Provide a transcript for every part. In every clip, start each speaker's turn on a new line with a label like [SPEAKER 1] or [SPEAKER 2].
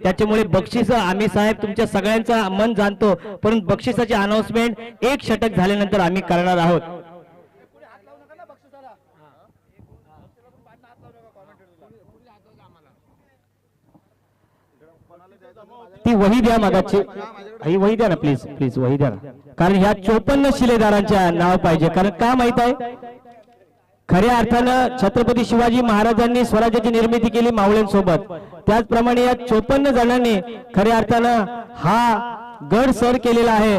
[SPEAKER 1] त्याच्यामुळे बक्षीस आम्ही साहेब तुमच्या सगळ्यांचा मन जाणतो, परंतु बक्षिसाची अनाउन्समेंट 1 षटक झाल्यानंतर आम्ही करणार आहोत. ती वही द्या मागाची, ही वही द्या ना प्लीज प्लीज, वही द्या ना, कारण ह्या 54 शिलेदारांच्या नाव पाहिजे. कारण का माहित आहे, खऱ्या अर्थानं छत्रपती शिवाजी महाराजांनी स्वराज्याची निर्मिती केली मावळ्यांसोबत, त्याचप्रमाणे या 54 जणांनी खऱ्या अर्थानं हा गड सर केलेला आहे.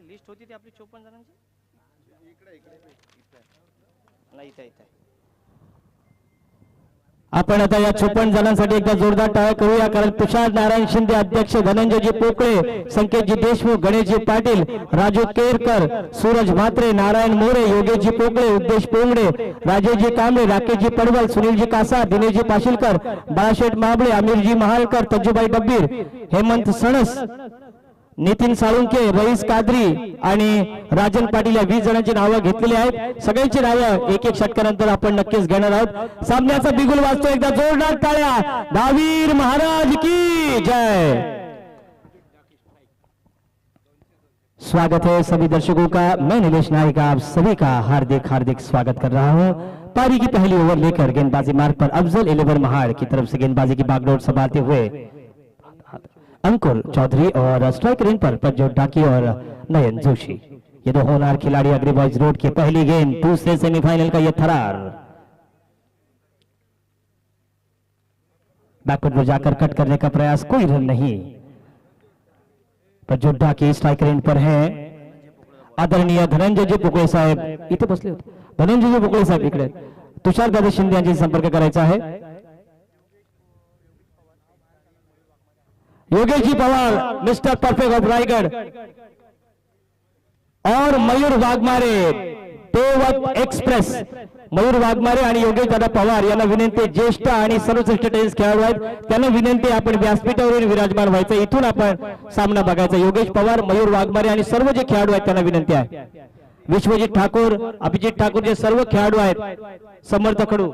[SPEAKER 1] लिस्ट होती ती आपली 54 जणांची, नाही इथे इथे. आपण आता या 56 जणांसाठी एकदा जोरदार टाळ्या करूया, कारण तुषार नारायण शिंदे अध्यक्ष, धनंजयजी पोकळे, संकेतजी देशमुख, गणेशजी पाटील, राजू केरकर, सूरज म्हात्रे, नारायण मोरे, योगेशजी पोकळे, उद्देश पोंगडे, राजेशजी कांबळे, राकेशजी पडवल, सुनीलजी कासा, दिनेशजी पाशीलकर, बाळाशेठ माबळे, अमीरजी महालकर, तज्जूबाई डब्बीर, हेमंत सणस, नितीन साळुंके, रईस कादरी आणि राजन पाटील या 20 जणांची नावं घेतलेली आहेत. सगळ्यांची नावं एक एक षटकानंतर आपण नक्कीच घेणार आहोत. सामन्याचा बिगुल वाजतो, एकदा जोरदार टाळ्या. दहावीर महाराज की जय. स्वागत है सभी दर्शकों का, मैं नीलेश नायक आप सभी का हार्दिक हार्दिक स्वागत कर रहा हूं. पारी की पहली ओवर लेकर गेंदबाजी मार्ग पर अफजल 11 महाड़ की तरफ से गेंदबाजी की बागडोर संभालते हुए अंकुर चौधरी और स्ट्राइक रेंज पर प्रज्वल डाकी और नयन जोशी, ये दो होनहार खिलाड़ी अग्री बॉयज रोड के पहली गेंद दूसरे सेमीफाइनल का ये थरार. बैकवर्ड में जाकर कट करने का प्रयास, कोई रन नहीं. प्रज्वल डाकी स्ट्राइक रेंज पर है. आदरणीय धनंजयजी पोकळे साहेब इथे बसले होते, धनंजयजी पोकळे साहेब इकडे, तुषार दादा शिंदे यांची संपर्क करायचा आहे. योगेशजी Pawar mister perfect of Raigad और मयूर वाघमारे तेवत एक्सप्रेस, मयूर वाघमारे आणि योगेश दादा पवार यांना विनंती, ज्येष्ठ आणि सर्वश्रेष्ठ टेनिस खेळाडू आहेत, त्यांना विनंती आपण व्यासपीठावरून विराजमान व्हायचं, इथून आपण सामना बघायचा. योगेश पवार, मयूर वाघमारे आणि सर्व जे खेळाडू आहेत त्यांना विनंती आहे. विश्वजित ठाकूर, अभिजित ठाकूर जे सर्व खेळाडू आहेत, समर्थ खडू,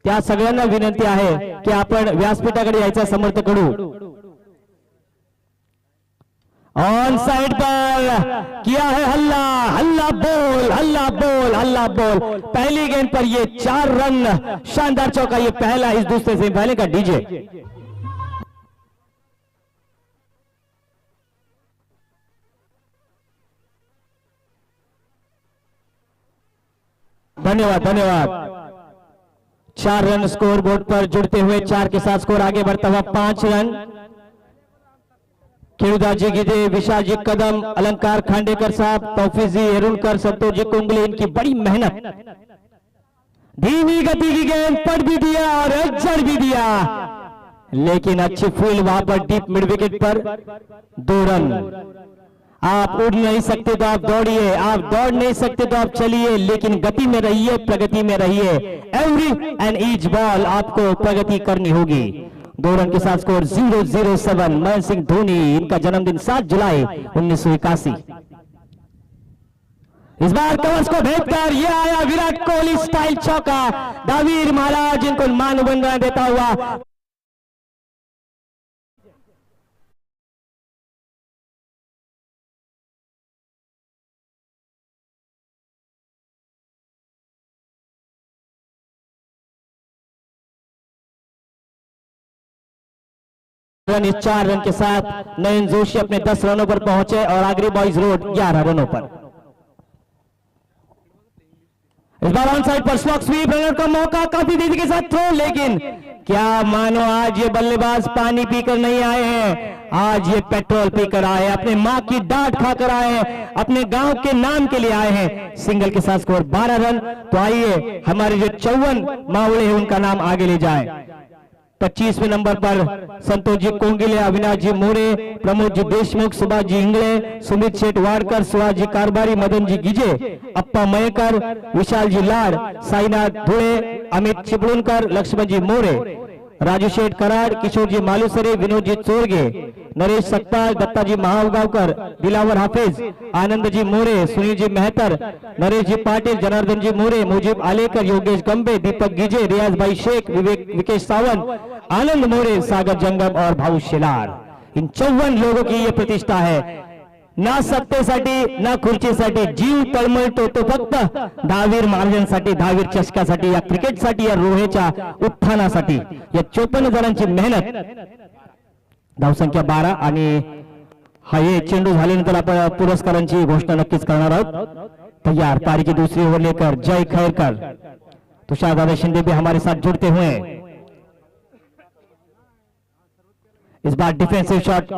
[SPEAKER 1] त्या सगळ्यांना विनंती आहे की आपण व्यासपीठाकडे यायचा. समर्थ कडू ऑन साइड पर किया है हल्ला, हल्ला बोल, हल्ला बोल, हल्ला बोल. पहली गेंद पर ये 4 रन, शानदार चौका, ये पहला इस दूसरे सेमीफाइनल का डीजे. धन्यवाद धन्यवाद. 4 रन स्कोर बोर्ड पर जुड़ते हुए 4 के साथ स्कोर आगे बढ़ता हुआ 5 रन. खेड़ूदाजी गिदे, विशालजी कदम, अलंकार खांडेकर साहब, तौफीजी हेरुलकर, संतोषजी कुंगले, इनकी बड़ी मेहनत. धीमी गति की गेंद पड़ भी दिया और जड़ भी दिया, लेकिन अच्छी फील्ड वहां पर डीप मिड विकेट पर 2 रन. आप उड़ नहीं सकते तो आप दौड़िए, आप दौड़ नहीं सकते तो आप चलिए, लेकिन गति में रहिए, प्रगति में रहिए. एवरी एंड ईच बॉल आपको प्रगति करनी होगी. 2 रन के साथ स्कोर 007. महेंद्र सिंह धोनी, इनका जन्मदिन 7 जुलाई 1981. इस बार कवच को भेदकर ये आया विराट कोहली स्टाइल चौका. दावीर महाराज इनको मान वंदना देता हुआ इस 4 रन के साथ नयन जोशी अपने 10 रनों पर पहुंचे और आगरी बॉयज रोड 11 रनों पर. इस बार ऑन साइड पर स्लॉक स्वीप, रनर का मौका, काफी तेजी के साथ थ्रो, लेकिन क्या मानो आज ये बल्लेबाज पानी पीकर नहीं आए हैं, आज ये पेट्रोल पीकर आए हैं, अपने माँ की डांट खाकर आए हैं, अपने गांव के नाम के लिए आए हैं. सिंगल के साथ स्कोर 12 रन. तो आइए हमारे जो 54 मावड़े हैं उनका नाम आगे ले जाए. 25वें नंबर पर संतोष जी कोंगिले, अविनाश जी मोरे, प्रमोद जी देशमुख, सुभाष जी इंगले, सुमित शेठ वाड़कर, सुहास जी कारबारी, मदन जी गिजे, अप्पा मयकर, विशाल जी लाड, साईनाथ धुळे, अमित चिपळूणकर, लक्ष्मण जी मोरे. राजू शेठ कराड, किशोरजी मालुसरे, विनोदजी चोरगे, नरेश सकपाळ, दत्ताजी महागावकर, दिलावर हाफिज, आनंदजी मोरे, सुनीलजी मेहतर, नरेशजी पाटील, जनार्दनजी मोरे, मुजीब आलेकर, योगेश गंबे, दीपक गिजे, रियाज भाई शेख, विकेश सावंत, आनंद मोरे, सागर जंगम और भाऊ शेलार। इन 54 लोगों की ये प्रतिष्ठा है। ना सत्तेसाठी ना खुर्चीसाठी जीव तळमळतो तो फक्त दहावीर महाराजांसाठी, दहावीर चषकासाठी, या क्रिकेटसाठी, या रोहेच्या उत्थानासाठी। या 54 जणांची मेहनत। धावसंख्या 12 आणि हा ये चेंडू झाल्यानंतर आपण पुरस्कारांची घोषणा नक्कीच करणार आहोत। तैयार, पारी की दूसरी ओवर लेकर जय खैरकर, तुषार दादा शिंदे भी हमारे साथ जुड़ते हुए हैं। इस बार डिफेंसिव शॉट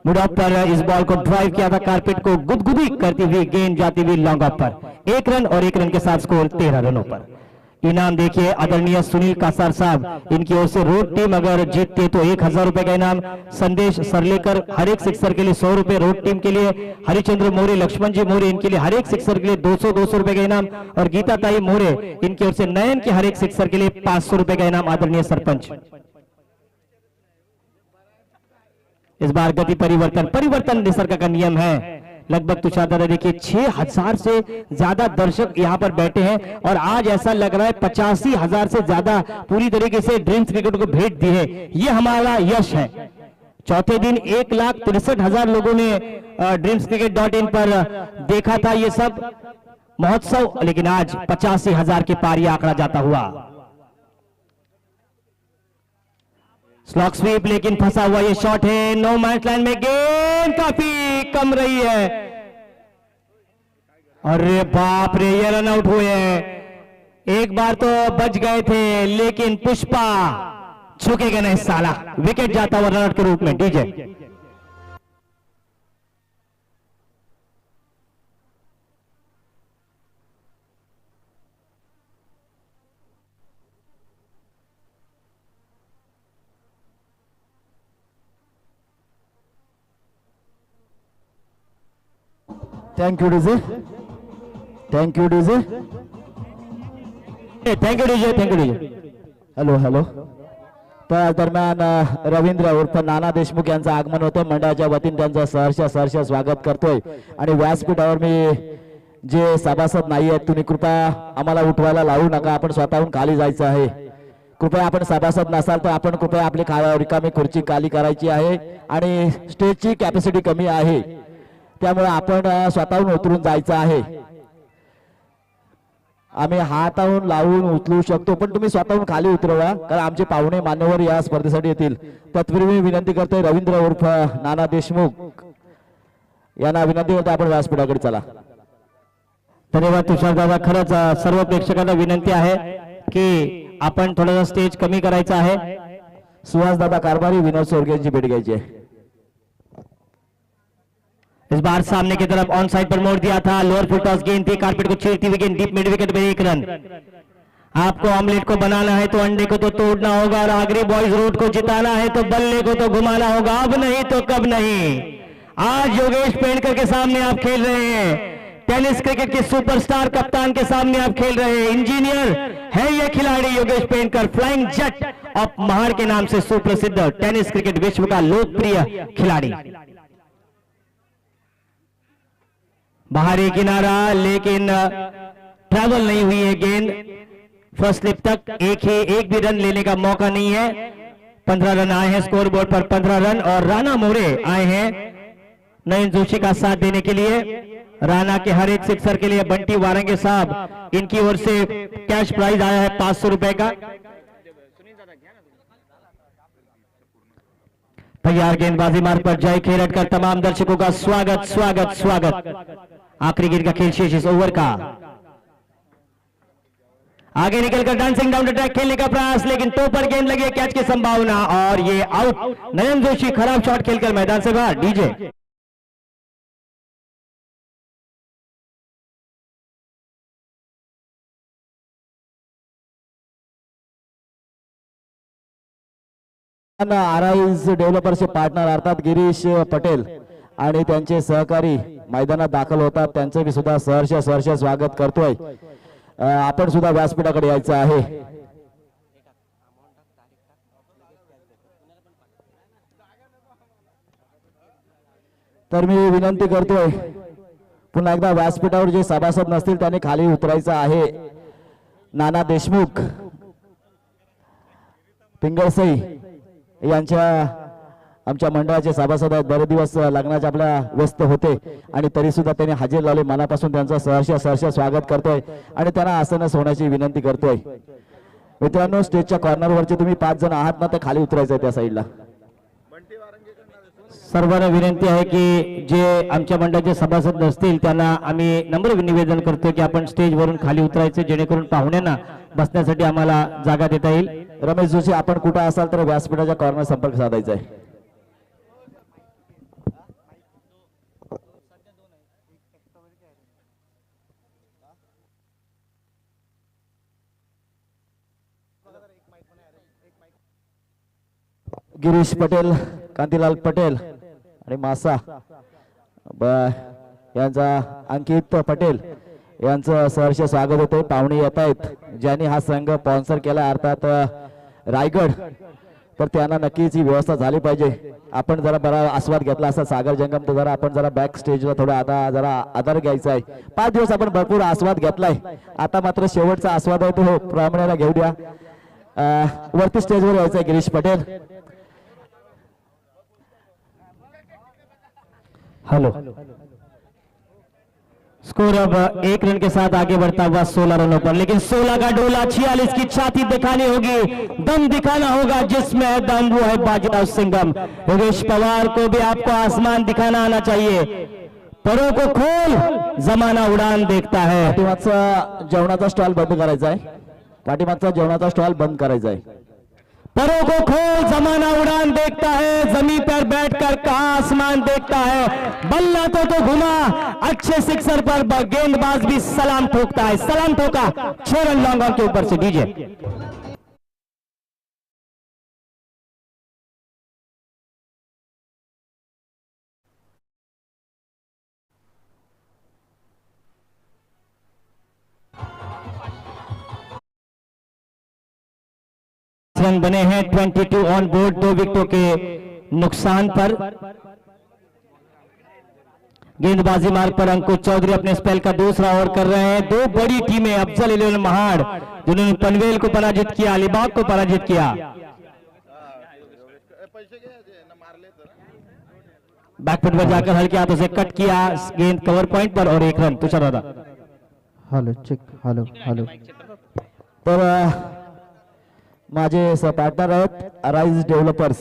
[SPEAKER 1] मिड ऑफ पर इस बॉल को ड्राइव किया था, कारपेट को गुदगुदी करती हुई गेंद जाती हुई लॉन्ग ऑफ पर। 1 रन और 1 रन के साथ स्कोर 13 रनों पर। इनाम देखिए आदरणीय सुनील कासार साहब, इनकी ओर से रोड टीम अगर जीतती है तो 1000 रुपए का इनाम। संदेश सरलेकर हर एक सिक्सर के लिए 100 रुपए, रोड टीम के लिए हरिचंद्र मोरे, लक्ष्मण जी मोरे, इनके लिए हर एक सिक्सर के लिए 200 रुपए का इनाम। और गीता ताई मोरे, इनकी ओर से नयन के हर एक सिक्सर के लिए 500 रुपए का इनाम। आदरणीय सरपंच, इस बार गति परिवर्तन निसर्ग का नियम है। लगभग तुषार दादा देखिए 6000 से ज्यादा दर्शक यहाँ पर बैठे हैं और आज ऐसा लग रहा है 85,000 से ज्यादा पूरी तरीके से ड्रीम्स क्रिकेट को भेंट दी है। ये हमारा यश है। चौथे दिन 1,63,000 लोगों ने dreamscricket.in पर देखा था ये सब महोत्सव, लेकिन आज 85,000 के पार आंकड़ा जाता हुआ। स्लॉक स्वीप, लेकिन फंसा हुआ ये शॉट है। नो मैच लाइन में गेंद काफी कम रही है। अरे बाप रे, ये रन आउट हुए हैं। एक बार तो बच गए थे, लेकिन पुष्पा झुकेगा नहीं साला। विकेट जाता हुआ रन आउट के रूप में। DJ
[SPEAKER 2] thank you DJ, thank you DJ,
[SPEAKER 1] thank you DJ, thank you DJ.
[SPEAKER 2] Hello hello. त्या दरम्यान रवींद्र उर्फ नाना देशमुख यांचं आगमन होतं। मंडळाच्या वतीने त्यांचं सहर्ष स्वागत करतोय। आणि व्यासपीठावर मी जे सभासद नाही आहेत तुम्ही कृपया आम्हाला उठवायला लावू नका, आपण स्वतःहून खाली जायचं आहे। कृपया आपण सभासद नसाल तर आपण कृपया आपली रिकामी खुर्ची खाली करायची आहे आणि स्टेजची कॅपॅसिटी कमी आहे, त्यामुळे आपण स्वतःहून उतरून जायचं आहे। आम्ही हाताहून लावून उचलू शकतो पण तुम्ही स्वतःहून खाली उतरवा, कारण आमचे पाहुणे मान्यवर या स्पर्धेसाठी येतील। तत्पूर्वी मी विनंती करतोय रवींद्र उर्फ नाना देशमुख यांना विनंती करतो आपण व्यासपीठाकडे चला।
[SPEAKER 1] धन्यवाद तुषार दादा। खरंच सर्व प्रेक्षकांना विनंती आहे की आपण थोडासा स्टेज कमी करायचा आहे।
[SPEAKER 2] सुहास दादा कारभारी, विनोद सोरगेंची भेट घ्यायची है।
[SPEAKER 1] इस बार सामने की तरफ ऑन साइड पर मोड़ दिया था, लोअर फुल टॉस गेंद थी, कारपेट को छेड़ती हुई गेंद डीप मिड विकेट पे 1 रन। आपको ऑमलेट को बनाना है तो अंडे को तो तोड़ना होगा और आगरी बॉयज रोड को जिताना है तो बल्ले को तो घुमाना होगा। अब नहीं तो कब नहीं। आज योगेश पेंडकर के सामने आप खेल रहे हैं, टेनिस क्रिकेट के सुपरस्टार कप्तान के सामने आप खेल रहे हैं। इंजीनियर है ये खिलाड़ी Yogesh Pendkar, flying jet of Mahar के नाम से सुप्रसिद्ध टेनिस क्रिकेट विश्व का लोकप्रिय खिलाड़ी। बाहरी किनारा, लेकिन ट्रैवल नहीं हुई है गेंद फर्स्ट स्लिप तक। एक भी रन लेने का मौका नहीं है। 15 रन आए हैं स्कोर बोर्ड पर, 15 रन। और राणा मोरे आए हैं नयन जोशी का साथ देने के लिए। राणा के हर एक सिक्सर के लिए बंटी वारंगे साहब, इनकी ओर से कैश प्राइज आया है 500 रुपए का। तैयार गेंदबाजी मार्ग पर जय खेरटकर, तमाम दर्शकों का स्वागत स्वागत स्वागत। आखिरी गेंद का खेल शेष इस ओवर का। आगे निकलकर डांसिंग डाउन द ट्रैक खेलने का प्रयास, लेकिन टो पर गेंद लगी, कैच की संभावना और ये आउट। नयन जोशी खराब शॉट खेलकर मैदान से बाहर। डीजे
[SPEAKER 2] आराइज डेव्हलपर्सचे पार्टनर अर्थात गिरीश पटेल आणि त्यांचे सहकारी मैदानात दाखल होतात, त्यांचे मी सुद्धा सहर्ष स्वागत करतोय। आपण सुद्धा व्यासपीठाकडे यायचं आहे। तर मी विनंती करतोय पुन्हा एकदा व्यासपीठावर जे सभासद नसतील त्यांनी खाली उतरायचं आहे. नाना देशमुख पिंगळसई यांच्या आमच्या मंडळाचे सभासद आहेत. बरेच दिवस लग्नाचे आपल्या व्यस्त होते आणि तरी सुद्धा त्यांनी हजेरी लावली. मनापासून त्यांचं सहर्ष स्वागत करतोय आणि त्यांना आसनच होण्याची विनंती करतोय. मित्रांनो, स्टेजच्या कॉर्नरवरचे तुम्ही 5 जण आहात ना, तर खाली उतरायचं आहे त्या साईडला.
[SPEAKER 1] सर्वांना विनंती आहे की जे आमच्या मंडळाचे सभासद नसतील त्यांना आम्ही नम्र निवेदन करतो की आपण स्टेजवरून खाली उतरायचे, जेणेकरून पाहुण्यांना बसण्यासाठी आम्हाला जागा देता येईल.
[SPEAKER 2] रमेश जोशी, आपण कुठं असाल तर व्यासपीठाच्या कॉर्नर संपर्क साधायचा आहे. गिरीश पटेल, कांतीलाल पटेल आणि मासा यांचा अंकित पटेल यांचं सहर्ष स्वागत होते. पाहुणे येत आहेत. ज्यांनी हा संघ स्पॉन्सर केला अर्थात रायगड, तर त्यांना नक्कीच ही व्यवस्था झाली पाहिजे. आपण जरा बरा आस्वाद घेतला असा सागर जंगम, तर जरा आपण जरा बॅक स्टेजला थोडा जरा आधार घ्यायचा आहे. 5 दिवस आपण भरपूर आस्वाद घेतलाय. आता मात्र शेवटचा आस्वाद आहे तो प्रामाण्याला घेऊ द्या. वरती स्टेजवर यायचं आहे गिरीश पटेल.
[SPEAKER 1] हेलो, स्कोर अब 1 रन के साथ आगे बढ़ता हुआ 16 रनों पर, लेकिन 16 का डोला 46 की छाती दिखानी होगी, दम दिखाना होगा. जिसमें है दम वो है बाजीराव सिंघम. योगेश पवार को भी आपको आसमान दिखाना आना चाहिए. परों को खोल, जमाना उड़ान देखता है.
[SPEAKER 2] पाठीमागचा जेवणाचा स्टॉल बंद करायचा आहे. पाठीमागचा जेवणाचा स्टॉल बंद करायचा आहे.
[SPEAKER 1] परों को खोल, जमाना उड़ान देखता है. जमीन पर बैठकर कहां आसमान देखता है. बल्ला तो घुमा, अच्छे सिक्सर पर गेंदबाज भी सलाम ठोकता है. सलाम ठोका, 6 रन लॉन्ग ऑन के ऊपर से. डीजे रन बने हैं 22 ऑन बोर्ड, 2 विकेटों के नुकसान पर. गेंदबाजी मार्ग पर अंकुश चौधरी अपने स्पेल का दूसरा ओवर कर रहे हैं. 2 बड़ी टीमें अफजल इलेवन महाड़ जिन्होंने पनवेल को पराजित किया, अलीबाग को पराजित किया. बैकफुट पर जाकर हल्के हाथों से कट किया गेंद कवर पॉइंट पर और 1 रन. तुषार दादा.
[SPEAKER 2] Hello check. हॅलो. तर माझे सहपार्टनर आहेत अराइज डेव्हलपर्स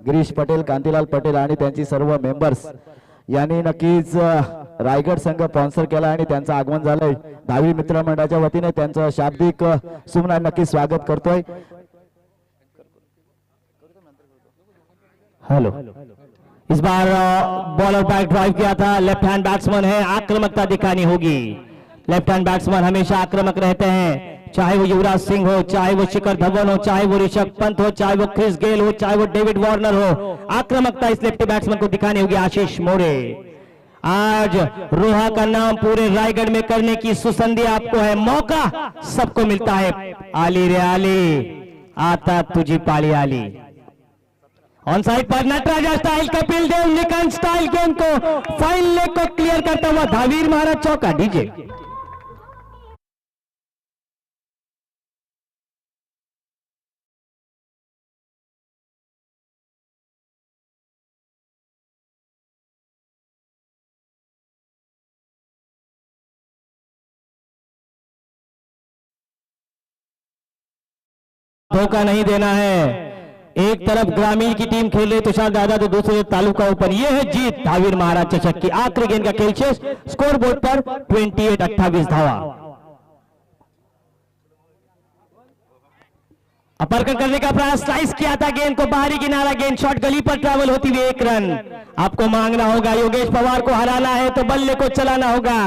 [SPEAKER 2] गिरीश पटेल, कांतीलाल पटेल आणि त्यांची सर्व मेंबर्स यांनी नक्कीच रायगड संघ स्पॉन्सर केला आणि त्यांचं आगमन झालंय. दहावी मित्र मंडळाच्या वतीने त्यांचं शाब्दिक सुमना नक्कीच स्वागत करतोय.
[SPEAKER 1] हेलो, इस बार बॉलर बैक ड्राइव किया था. लेफ्ट हैंड बैट्समैन है, आक्रामकता दिखानी होगी. लेफ्ट हैंड बैट्समैन हमेशा आक्रामक रहते हैं, चाहे वो युवराज सिंह हो, चाहे वो शिखर धवन हो, चाहे वो ऋषभ पंत हो, चाहे वो क्रिस गेल हो, चाहे वो डेविड वार्नर हो. आक्रामकता इस लेफ्टी बैट्समैन को दिखानी होगी. आशीष मोरे, आज रोहा का नाम पूरे रायगढ़ में करने की सुसंधि आपको है. मौका सबको मिलता है. आली रे आली, आता तुझी पाली आली. ऑन साइड पर नटराजा स्टाइल, कपिल देव निकंज स्टाइल गेंद को फाइन लेग को क्लियर करता हुआ धावीर महाराज चौका. डीजे धोखा नहीं देना है. एक तरफ ग्रामीण की टीम खेल रही तुषार दादा, तो दूसरे तालुका ऊपर. ये है जीत धावीर महाराज चषक की. आखिरी गेंद का खेल शेष. स्कोर बोर्ड पर 28-28 धावा. अपरकट करने का प्रयास, स्लाइस किया था गेंद को बाहरी किनारा. गेंद शॉट गली पर ट्रैवल होती हुई 1 रन. आपको मांगना होगा. योगेश पवार को हराना है तो बल्ले को चलाना होगा.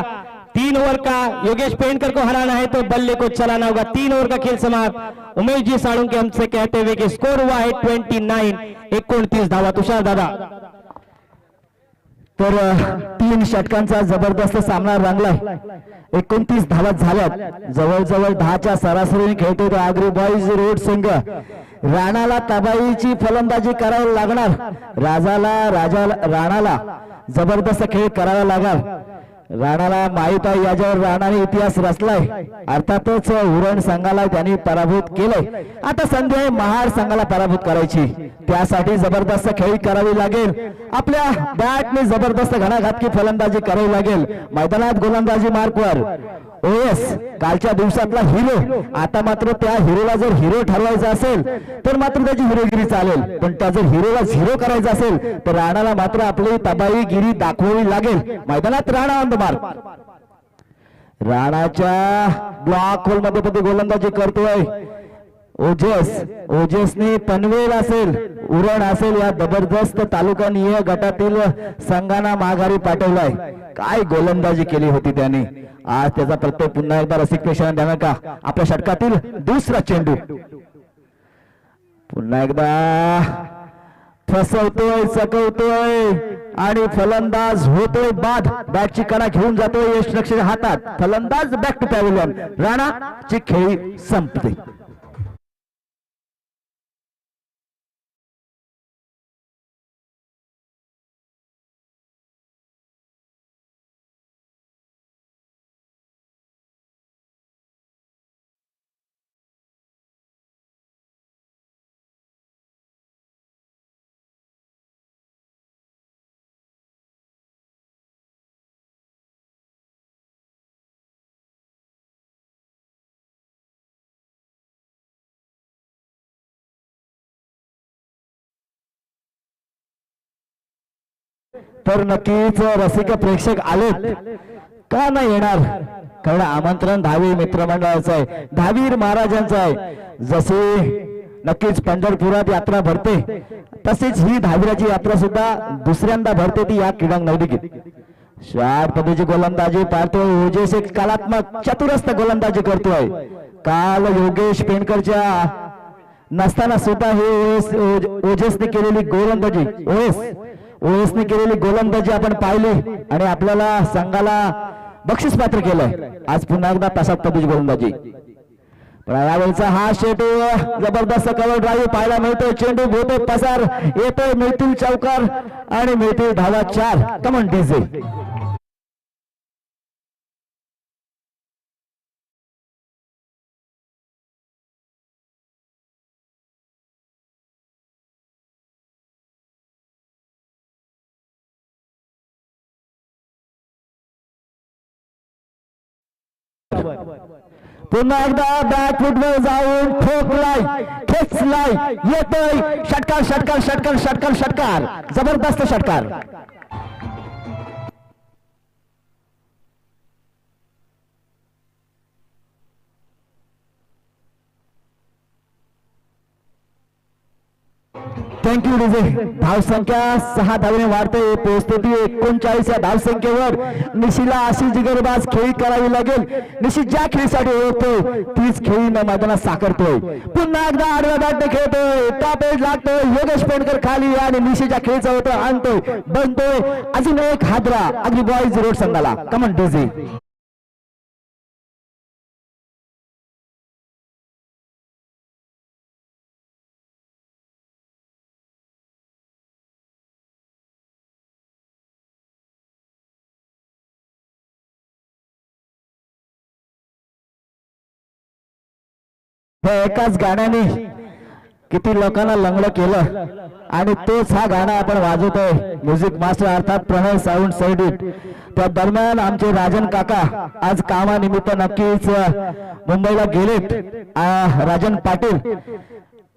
[SPEAKER 1] 3 ओवर का योगेश पेंटर को हराना है तो बल्ले को चलाना होगा. 3 ओवर का खेल समाप्त. उमेश जी साळुंके हमसे कहते हुए कि स्कोर हुआ है 29-29 धावा. तुषार दादा.
[SPEAKER 2] तर 3 षटकांचा जबरदस्त सामना रंगलाय. 29 धावा झाल्यात. जवळजवळ 10च्या सरासरीने खेळतोय तो आगरी बॉईज रोड संघ. राणाला तबाईची फलंदाजी करावी लागणार. राणाला जबरदस्त खेळ करावा लागल. राणाला माहित आहे याच्यावर राणाने इतिहास रचलाय. अर्थातच उरण संघाला त्यांनी पराभूत केलंय. आता संधी आहे महाड संघाला पराभूत करायची. त्यासाठी जबरदस्त खेळी करावी लागेल. आपल्या बॅटने जबरदस्त घणाघातकी फलंदाजी करावी लागेल. मैदानात गोलंदाजी मार्कवर ओएस कालच्या दिवसातला हिरो. आता मात्र त्या हिरोला जर हिरो ठरवायचा असेल तर मात्र त्याची हिरोगिरी चालेल. पण त्या जर हिरोला झिरो करायचा असेल तर राणाला मात्र आपली तबाईगिरी दाखवावी लागेल. मैदानात राणा ऑन द मार्क. राणाच्या ब्लॉक होल मध्ये पण गोलंदाजी करतोय ओजसने पनवेल असेल उरण असेल या जबरदस्त तालुकानीय गटातील संघांना माघारी पाठवलाय. काय गोलंदाजी केली होती त्याने. आज त्याचा प्रत्यय पुन्हा एकदा रसिक प्रेक्षकांना द्यावा का. आपल्या षटकातील दुसरा चेंडू पुन्हा एकदा फसवतोय चकवतोय आणि फलंदाज होतोय बाद. बॅटची कडा घेऊन जातोय यशलक्ष्मी हातात. फलंदाज बॅक टू पॅव्हिलियन. राणाची खेळी संपते. तर नक्कीच रसिक प्रेक्षक आलेत का नाही येणार. कारण आमंत्रण दहावी मित्रमंडळाचं आहे. दहावीर महाराजांचं आहे. जसे नक्कीच पंढरपुरात यात्रा भरते तसेच ही दहावीराची यात्रा सुद्धा दुसऱ्यांदा भरते ती या क्रीडा नवदिकीत. शॉर्ट पद्धतीची गोलंदाजी पाहतोय ओजेस. एक कलात्मक चतुरस्थ गोलंदाजी करतोय. काल योगेश पेंडकरच्या नसताना सुद्धा हे ओजेसने केलेली गोलंदाजी ओएसने केलेली गोलंदाजी आपण पाहिली आणि आपल्याला संघाला बक्षीस पात्र केलंय. आज पुन्हा एकदा तशाच पद्धतीची गोलंदाजी. यावेळेचा हा चेंडू जबरदस्त कव्हर ड्राईव्ह पाहायला मिळतोय. चेंडू भोवतो पसार येतोय. मिळतील चौकार आणि मिळतील धावा 4. कमन डीजे. पुन्हा एकदा बॅट फुटवर जाऊन ठोकलाय खेचलाय येतोय. षटकार षटकार षटकार षटकार षटकार. जबरदस्त षटकार. Thank you DJ. धावसंख्या 6 धावेने वाढते. पोहोचते ती 39 या धावसंख्येवर. निशीला अशी जिगरबाज खेळी करावी लागेल. निशी ज्या खेळीसाठी ओळखतोय तीच खेळी मैदानात साकारतोय. पुन्हा एकदा आडव्या बॅटने खेळतोय. टॉप एज लागतोय. योगेश पेंडकर खाली आणि निशीच्या खेळीचा होतो आणतोय बनतोय अजून एक हादरा अगदी बॉईज रोड संघाला. कमन डीजे. एकाच गाण्याने किती लोकांना लंगड केलं आणि तोच हा गाणं आपण वाजवतोय. म्युझिक मास्टर अर्थात प्रणय साऊंड सेडिट. त्या दरम्यान आमचे राजन काका आज कामानिमित्त नक्कीच मुंबईला गेलेत. राजन पाटील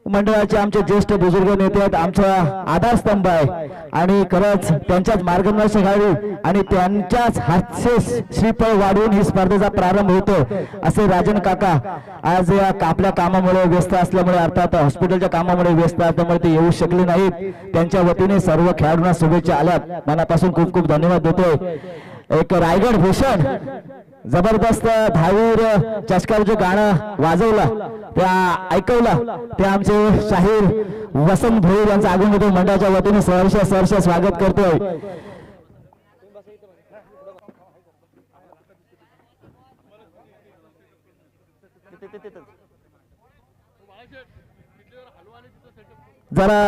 [SPEAKER 2] मंडळाचे आमचे ज्येष्ठ बुजुर्ग नेते आहेत. आमचा आधारस्तंभ आहे आणि खरंच त्यांच्याच मार्गदर्शनाखाली आणि त्यांच्याच हास्य श्रीफळ वाढवून ही स्पर्धेचा प्रारंभ होतो. असे राजन काका आज या आपल्या कामामुळे व्यस्त असल्यामुळे अर्थात हॉस्पिटलच्या कामामुळे व्यस्त असल्यामुळे ते येऊ शकले नाहीत. त्यांच्या वतीने सर्व खेळाडूंना शुभेच्छा आल्यात. मनापासून खूप खूप धन्यवाद देतोय. एक रायगड भूषण जबरदस्त धावीर चषकावर जे गाणं वाजवलं त्या ऐकवलं ते आमचे शाहीर वसंत भोईर यांचं आगमन मंडळाच्या वतीने सहर्ष स्वागत करतोय. जरा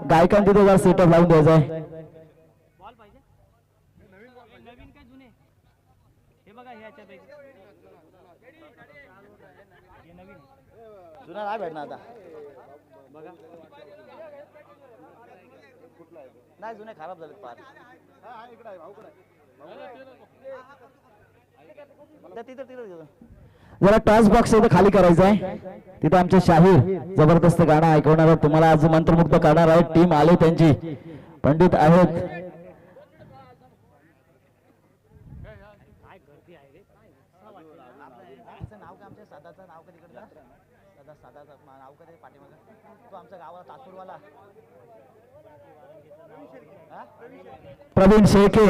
[SPEAKER 2] गायकांना तिथे जरा सेटअप लावून द्यायचा आहे. जुना नाही भेटणार आता नाही जुने खराब झालेत फार जरा टॉस बॉक्स इथं खाली करायचा आहे तिथं आमचे शाहीर जबरदस्त गाणं ऐकवणार आहेत तुम्हाला आज मंत्रमुग्ध करणार आहे टीम आले त्यांची पंडित आहेत प्रवीण शेळके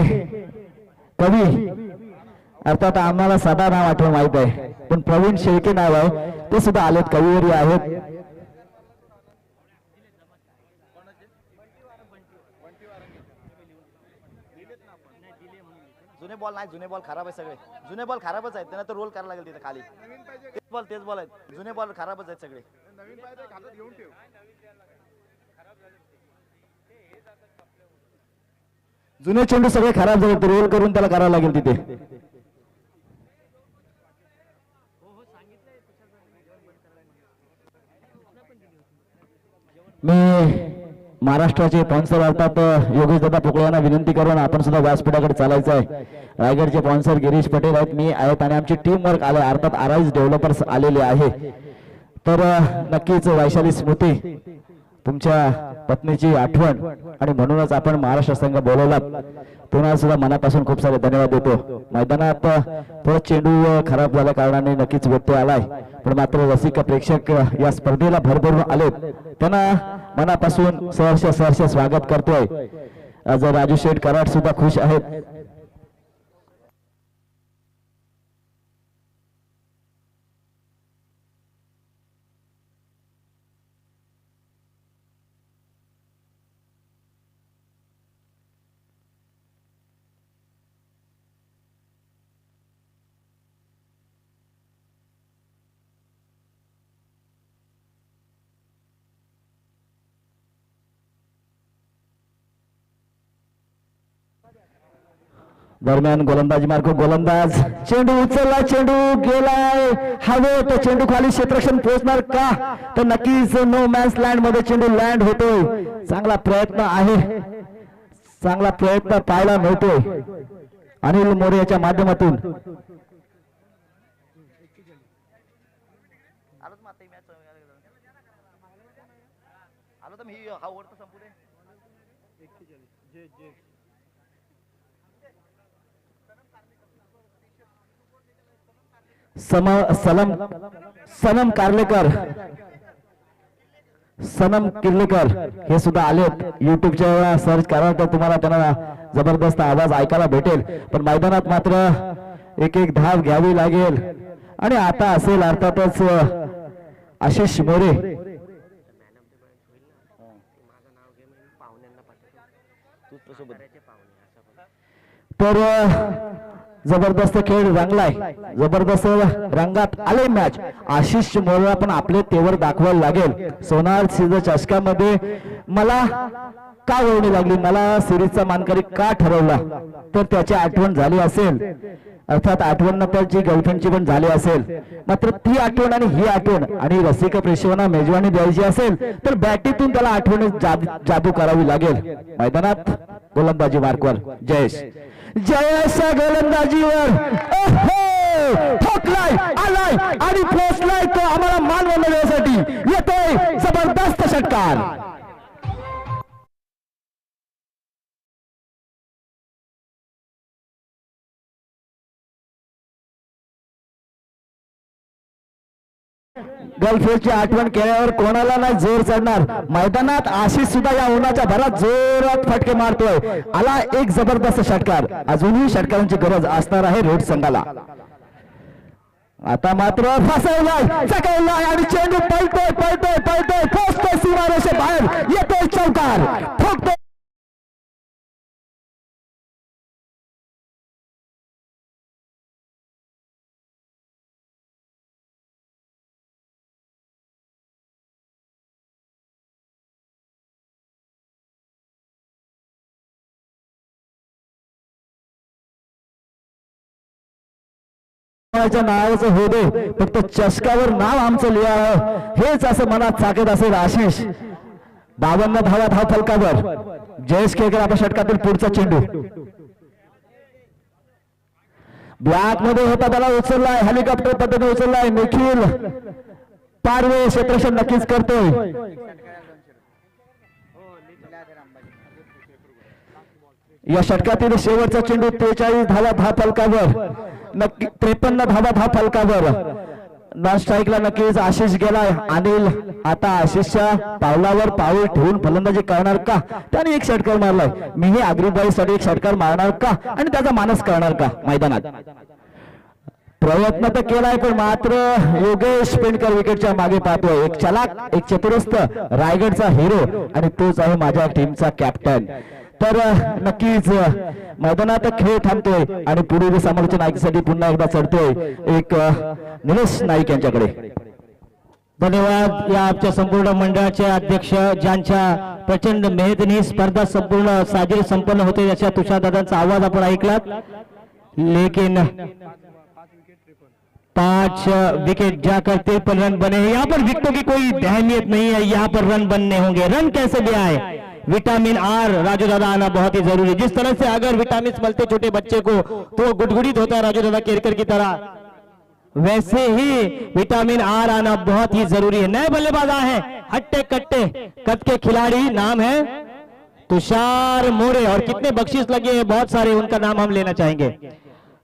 [SPEAKER 2] कवी अर्थात आम्हाला साधा नाव आठवण माहित आहे पण प्रवीण शेळके नाव आहे ते सुद्धा आलेत कविवर्य आहेत जुने बॉल खराब आहे सगळे जुने बॉल खराबच आहेत त्यांना तर रोल करायला लागेल तिथे खाली तेच बॉल आहेत जुने बॉल खराबच आहेत सगळे जुने चेंडू सगळे खराब झाले ते रोल करून त्याला करावं लागेल तिथे मी महाराष्ट्राचे स्पॉन्सर अर्थात योगेश दादा पोकळे यांना विनंती करून आपण सुद्धा व्यासपीठाकडे चालायचं आहे रायगडचे स्पॉन्सर गिरीश पटेल आहेत मी आहेत आणि आमची टीम वर्क आले अर्थात आरआयस डेव्हलपर्स आलेले आहे तर नक्कीच वैशाली स्मृती तुमच्या पत्नीची आठवण आणि म्हणूनच आपण महाराष्ट्र संघ बोलवला तुम्हाला सुद्धा मनापासून खूप सारे धन्यवाद देतो मैदानात थोडा चेंडू खराब झाल्या कारणाने नक्कीच व्यत्यय आलाय पण मात्र रसिक प्रेक्षक या स्पर्धेला भरभरून आलेत त्यांना मनापासून सहर्ष स्वागत करतोय आज राजू शेठ कराड सुद्धा खुश आहेत दरम्यान गोलंदाजी मार्ग गोलंदाज चेंडू उचलला चेंडू गेलाय हवेत चेंडू खाली क्षेत्ररक्षण पोहोचणार का तर नक्कीच नो मॅन्स लँड मध्ये चेंडू लँड होतोय चांगला प्रयत्न आहे चांगला प्रयत्न पाहायला मिळतोय अनिल मोरे याच्या माध्यमातून सनम किर्लेकर हे सुद्धा आलेत युट्यूबच्या सर्च करा तर तुम्हाला त्यांना जबरदस्त आवाज ऐकायला भेटेल पण मैदानात मात्र एक धाव घ्यावी लागेल आणि आता असेल अर्थातच आशिष मोरे तर जबरदस्त खेळ रंगलाय जबरदस्त रंगात आले मॅच आशिष मोरेला पण आपले तेवर दाखवायला लागेल सोनार सिंह चषकामध्ये मला का ओळणी लागली मला सिरीजचा मानकरी का ठरवला तर त्याची आठवण झाली असेल अर्थात आठवण त्याची गर्लफ्रेंडची पण झाली असेल मात्र ती आठवण आणि ही आठवण आणि रसिक प्रेक्षकांना मेजवानी द्यायची असेल तर बॅटीतून त्याला आठवण जादू करावी लागेल मैदानात गोलंदाजी मार्कवर जयेश गोलंदाजीवर ठोकलाय आलाय आणि पोचलाय तो आम्हाला मान वंदण्यासाठी येतोय जबरदस्त षटकार गर्लफ्रेंडची आठवण केल्यावर कोणाला नाही जोर चढणार मैदानात आशिष सुद्धा या उन्हाच्या भरात जोरात फटके मारतोय आला एक जबरदस्त षटकार अजूनही षटकारांची गरज असणार आहे रोड संघाला आता मात्र फसवलाय चकवलाय आणि चेंडू पळतोय पोचतोय सीमारेषे बाहेर येतोय चौकार ठोकतोय नावाचं होऊ दे, फक्त चषकावर नाव आमचं लिहा हेच असं मनात साकत असेल आशिष. 52 धावा धाव फलकावर जयेश केळकर आपल्या षटकातील पुढचा चेंडू ब्लॅक मध्ये होता, त्याला उचललाय हेलिकॉप्टर पद्धतीने उचललाय निखिल पारवे. क्षेत्ररक्षण नक्कीच करतोय. या षटकातील शेवटचा चेंडू 43 धावा धाव फलकावर, नक्की 53 धावा धाव फलकावर. नॉन स्ट्राईकला नक्कीच आशिष गेलाय. अनिल आता आशिषच्या पावलावर पाऊल ठेवून फलंदाजी करणार का, त्याने एक षटकार मारलाय. मीही आगरीबाईसाठी एक षटकार मारणार का आणि त्याचा मानस करणार का मैदानात. प्रयत्न तर केलाय पण मात्र योगेश पेंडकर विकेटच्या मागे पाहतोय. एक चलाक, एक चतुरस्थ रायगडचा हिरो आणि तोच आहे माझ्या टीमचा कॅप्टन. तर नक्कीच मैदानात खेळ थांबतोय आणि पुढील समोरच्या नायकीसाठी पुन्हा एकदा चढतोय एक निलेश नाईक यांच्याकडे.
[SPEAKER 1] धन्यवाद या आमच्या संपूर्ण मंडळाचे अध्यक्ष ज्यांच्या प्रचंड मेहनतीने स्पर्धा संपूर्ण साजरी संपन्न होते. याच्या तुषारदादांचा आवाज आपण ऐकलात. लेकिन 5 विकेट जाकर 53 रन बने हैं. यहाँ पर विकेटों की कोई अहमियत नहीं है, यहाँ पर रन बनने होंगे. रन कैसे भी आए, विटामिन आर राजू दादा आना बहुत ही जरूरी है. जिस तरह से अगर विटामिन मिलते छोटे बच्चे को तो वो गुड़गुड़ित होता है राजू दादा केरकर की तरह, वैसे ही विटामिन आर आना बहुत ही जरूरी है. नए बल्लेबाज आए हैं हट्टे कट्टे कद के खिलाड़ी, नाम है तुषार मोरे और कितने बख्शीश लगे हैं बहुत सारे, उनका नाम हम लेना चाहेंगे.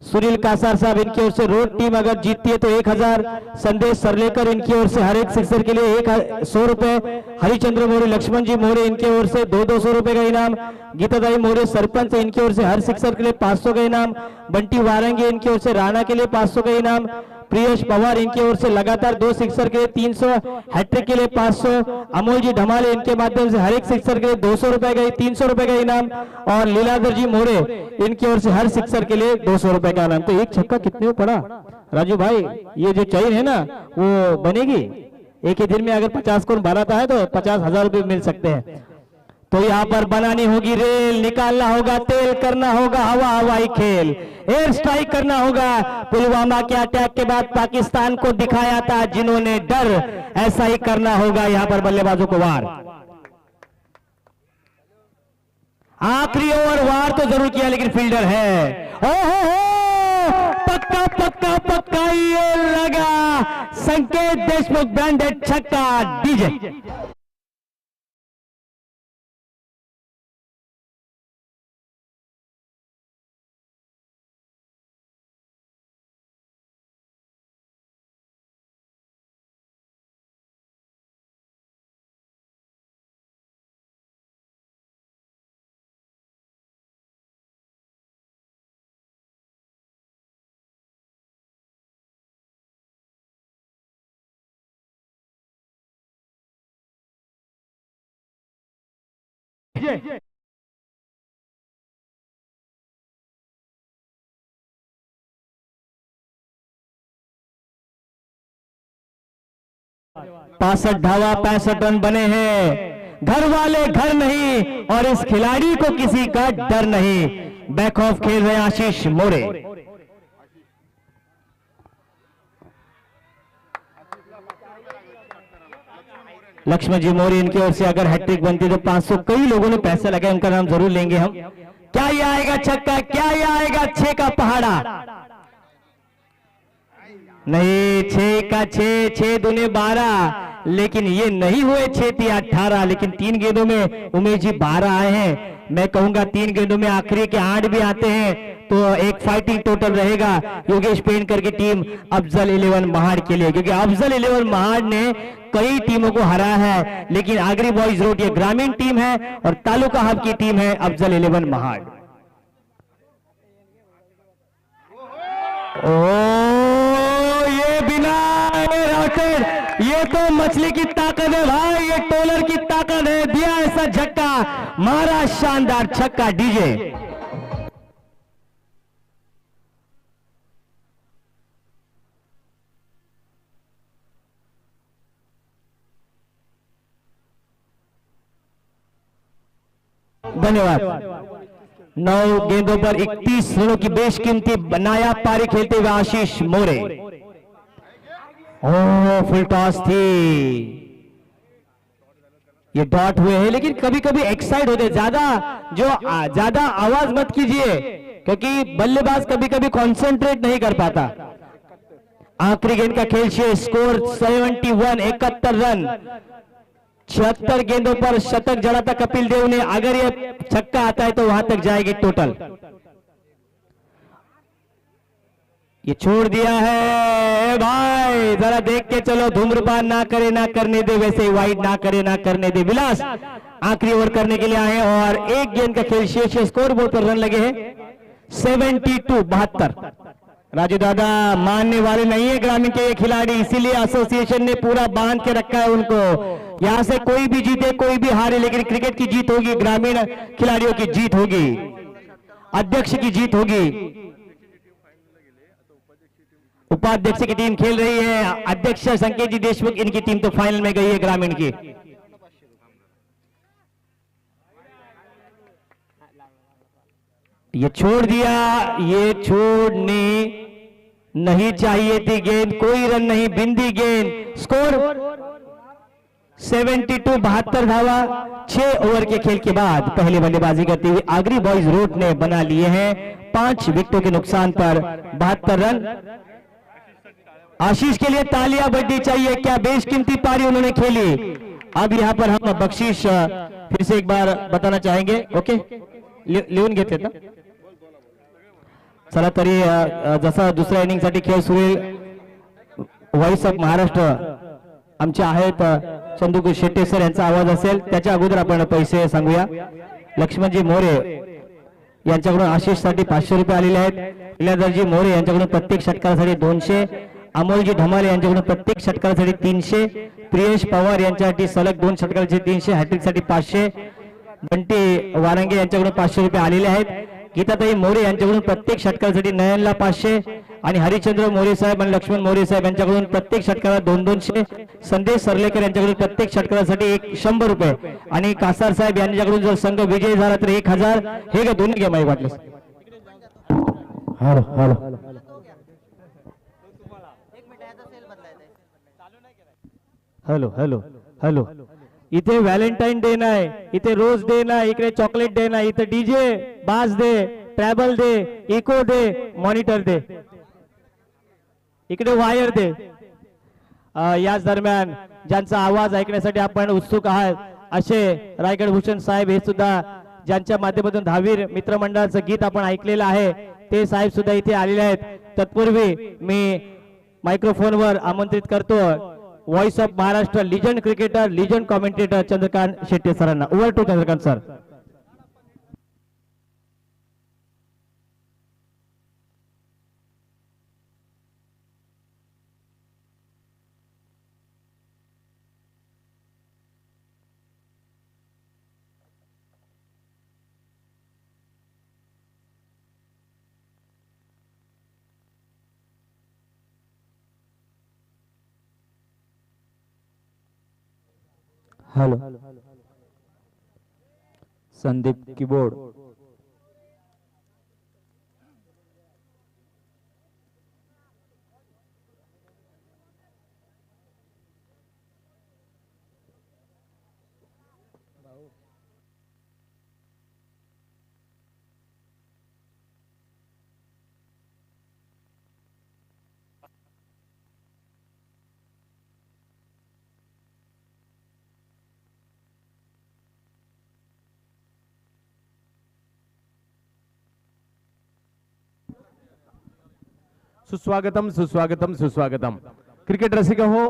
[SPEAKER 1] सुनील कासार साहब इनकी ओर से रोड टीम अगर जीतती है तो 1000. संदेश सरलेकर इनकी ओर से हर एक सिक्सर के लिए 100 रुपए. हरिचंद्र मोरे, लक्ष्मण जी मोरे इनके ओर से 200 रुपए का इनाम. गीतादाई मोरे सरपंच इनकी ओर से हर सिक्सर के लिए 500 का इनाम. बंटी वारंगे इनकी ओर से राणा के लिए 500 का इनाम. प्रियेश पवार इनकी ओर से लगातार 2 सिक्सर के लिए 300, हैट्रिक के लिए 500. अमोल जी ढमाले इनके माध्यम से हर एक सिक्सर के लिए 200 रुपए का 300 रुपए का इनाम. और लीलाधर जी मोरे इनकी ओर से हर सिक्सर के लिए 200 रुपए का इनाम. तो एक छक्का कितने में पड़ा राजू भाई? ये जो चेन है ना वो बनेगी एक ही दिन में. अगर 50 को बनाता है तो 50,000 रुपए मिल सकते हैं. तो यहाँ पर बनानी होगी रेल, निकालना होगा तेल, करना होगा हवा हवाई खेल, एयर स्ट्राइक करना होगा. पुलवामा के अटैक के बाद पाकिस्तान को दिखाया था जिन्होंने डर, ऐसा ही करना होगा यहाँ पर बल्लेबाजों को. वार आखिरी ओवर वार तो जरूर किया लेकिन फील्डर है. पक्का पक्का पक्का ये लगा. संकेत देशमुख ब्रांडेड छक्का. डीजे पासठ धावा 65 रन बने हैं. घर वाले घर नहीं और इस खिलाड़ी को किसी का डर नहीं. बैक ऑफ खेल रहे आशीष मोरे. लक्ष्मण जी मोरे इनकी ओर से अगर हैट्रिक बनती तो 500. कई लोगों ने पैसे लगाए, उनका नाम जरूर लेंगे हम. क्या ये आएगा छक्का, क्या ये आएगा 6 का पहाड़ा? नहीं, 6 का 6, 6 दूने 12, लेकिन ये नहीं हुए 6 या 18. लेकिन 3 गेंदों में उमेश जी 12 आए हैं. मैं कहूंगा 3 गेंदों में आखिरी के 8 भी आते हैं तो एक फाइटिंग टोटल रहेगा योगेश पेंडकर की टीम अफजल 11 महाड़ के लिए, क्योंकि अफजल 11 महाड़ ने कई टीमों को हराया है. लेकिन आगरी बॉयज रोड ये ग्रामीण टीम है और तालुका हब की टीम है अफजल 11 महाड़. ये बिना रॉकेट, ये तो मछली की ताकत है भाई, ये टोलर की ताकत है. दिया ऐसा झटका, मारा शानदार छक्का. डीजे धन्यवाद. 9 गेंदों पर 31 रनों की बेशकीमती नायाब पारी खेलते हुए आशीष मोरे। ओ फुल टॉस थी, ये डॉट हुए हैं, लेकिन कभी कभी एक्साइट होते, ज्यादा आवाज मत कीजिए क्योंकि बल्लेबाज कभी कभी कंसंट्रेट नहीं कर पाता। आखिरी गेंद का खेल शेष, स्कोर 71, 71 रन। 76 गेंदों पर शतक जड़ा था कपिल देव ने, अगर ये छक्का आता है तो वहां तक जाएगी टोटल। ये छोड़ दिया है भाई, जरा देख के चलो, धूम्रपान ना करे ना करने दे, वैसे वाइड ना करे ना करने दे। विलास आखिरी ओवर करने के लिए आए और एक गेंद का खेल शेष है, स्कोर बोर्ड पर रन लगे हैं 72। राजू दादा मानने वाले नहीं है ग्रामीण के ये खिलाड़ी, इसीलिए एसोसिएशन ने पूरा बांध के रखा है उनको। यहां से कोई भी जीते कोई भी हारे, लेकिन क्रिकेट की जीत होगी, ग्रामीण खिलाड़ियों की जीत होगी, अध्यक्ष की जीत होगी। उपाध्यक्ष की टीम खेल रही है, अध्यक्ष संकेत जी देशमुख, इनकी टीम तो फाइनल में गई है ग्रामीण की। ये छोड़ दिया, ये छोड़नी नहीं चाहिए थी गेंद, कोई रन नहीं, बिंदी गेंद। स्कोर 72, 72 धावा 6 ओवर के खेल के बाद पहले बल्लेबाजी करते हुए आगरी बॉयज रोड ने बना लिए हैं 5 विकेटों के नुकसान पर 72 रन। आशीष के लिए तालियां बजनी चाहिए, क्या बेशकीमती पारी उन्होंने खेली। अब यहां पर हम बख्शीश फिर से एक बार बताना चाहेंगे, ओके लिहून घेतलेत ना, चला तरी जसा दुसऱ्या इनिंग साठी खेळ सुरू होईल, व्हॉइस ऑफ महाराष्ट्र आमचे आहेत चंदू शेट्टे सर यांचा आवाज असेल, त्याच्या अगोदर आपण पैसे सांगूया। लक्ष्मणजी मोरे यांच्याकडून आशिष साठी 500 रुपये आलेले आहेत। इलादरजी मोरे यांच्याकडून प्रत्येक षटकारासाठी 200, अमोलजी धमाले यांच्याकडून प्रत्येक षटकारासाठी 300, प्रियेश पवार यांच्यासाठी सलग 2 षटकारासाठी 300, हॅट्रिक साठी 500, बंटी वारंगे यांच्याकडून 500 रुपये आलेले आहेत। गीताताई मोरे यांच्याकडून प्रत्येक षटकारासाठी नयनला 500 आणि हरिचंद्र मोरे साहेब आणि लक्ष्मण मोरे साहेब यांच्याकडून प्रत्येक षटकारात 200, संदेश सरलेकर यांच्याकडून प्रत्येक षटकारासाठी 100 रुपये आणि कासार साहेब यांच्याकडून जर संघ विजयी झाला तर 1000। हे का दोन्ही गेम आहे वाटलं। Hello hello hello hello hello, इथे व्हॅलेंटाईन डे नाही, इथे रोज डे नाही, इकडे चॉकलेट डे नाही, इथे डीजे बास दे, ट्रॅव्हल दे, इको दे, मॉनिटर दे, इकडे वायर दे। याच दरम्यान ज्यांचा आवाज ऐकण्यासाठी आपण उत्सुक आहात असे रायगड भूषण साहेब, हे सुद्धा ज्यांच्या माध्यमातून धावीर मित्रमंडळाचं गीत आपण ऐकलेलं आहे, ते साहेब सुद्धा इथे आलेले आहेत। तत्पूर्वी मी मायक्रोफोनवर आमंत्रित करतो voice of Maharashtra legend cricketer, legend commentator Chandrakant Shette सरांना। Over to Chandrakant sir.
[SPEAKER 2] Hello Sandeep keyboard,
[SPEAKER 3] सुस्वागतम सुस्वागतम सुस्वागतम। क्रिकेट रसिक हो,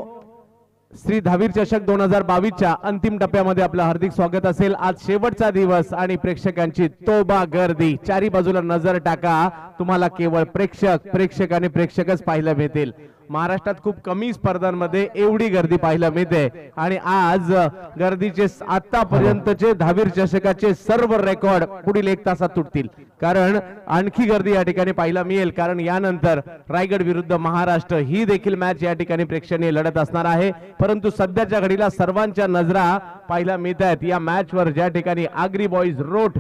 [SPEAKER 3] श्री धावीर चषक 2022च्या अंतिम टप्प्यामध्ये आपलं हार्दिक स्वागत असेल। आज शेवटचा दिवस आणि प्रेक्षकांची तोबा गर्दी, चारी बाजूला नजर टाका, तुम्हाला केवळ प्रेक्षक आणि प्रेक्षकच पाहायला मिळतील। महाराष्ट्रात खूप कमी स्पर्धांमध्ये एवढी गर्दी पाहायला मिळते आणि आज गर्दीचे आतापर्यंतचे धावीर चषकाचे सर्व रेकॉर्ड पुढील 1 तासात तुटतील, कारण आणखी गर्दी या ठिकाणी पाहायला मिळेल, कारण यानंतर रायगड विरुद्ध महाराष्ट्र ही देखील मॅच या ठिकाणी प्रेक्षणीय लढत असणार आहे। परंतु सध्याच्या घडीला सर्वांच्या नजरा पाहायला मिळत आहेत या मॅच वर, ज्या ठिकाणी आगरी बॉयज रोड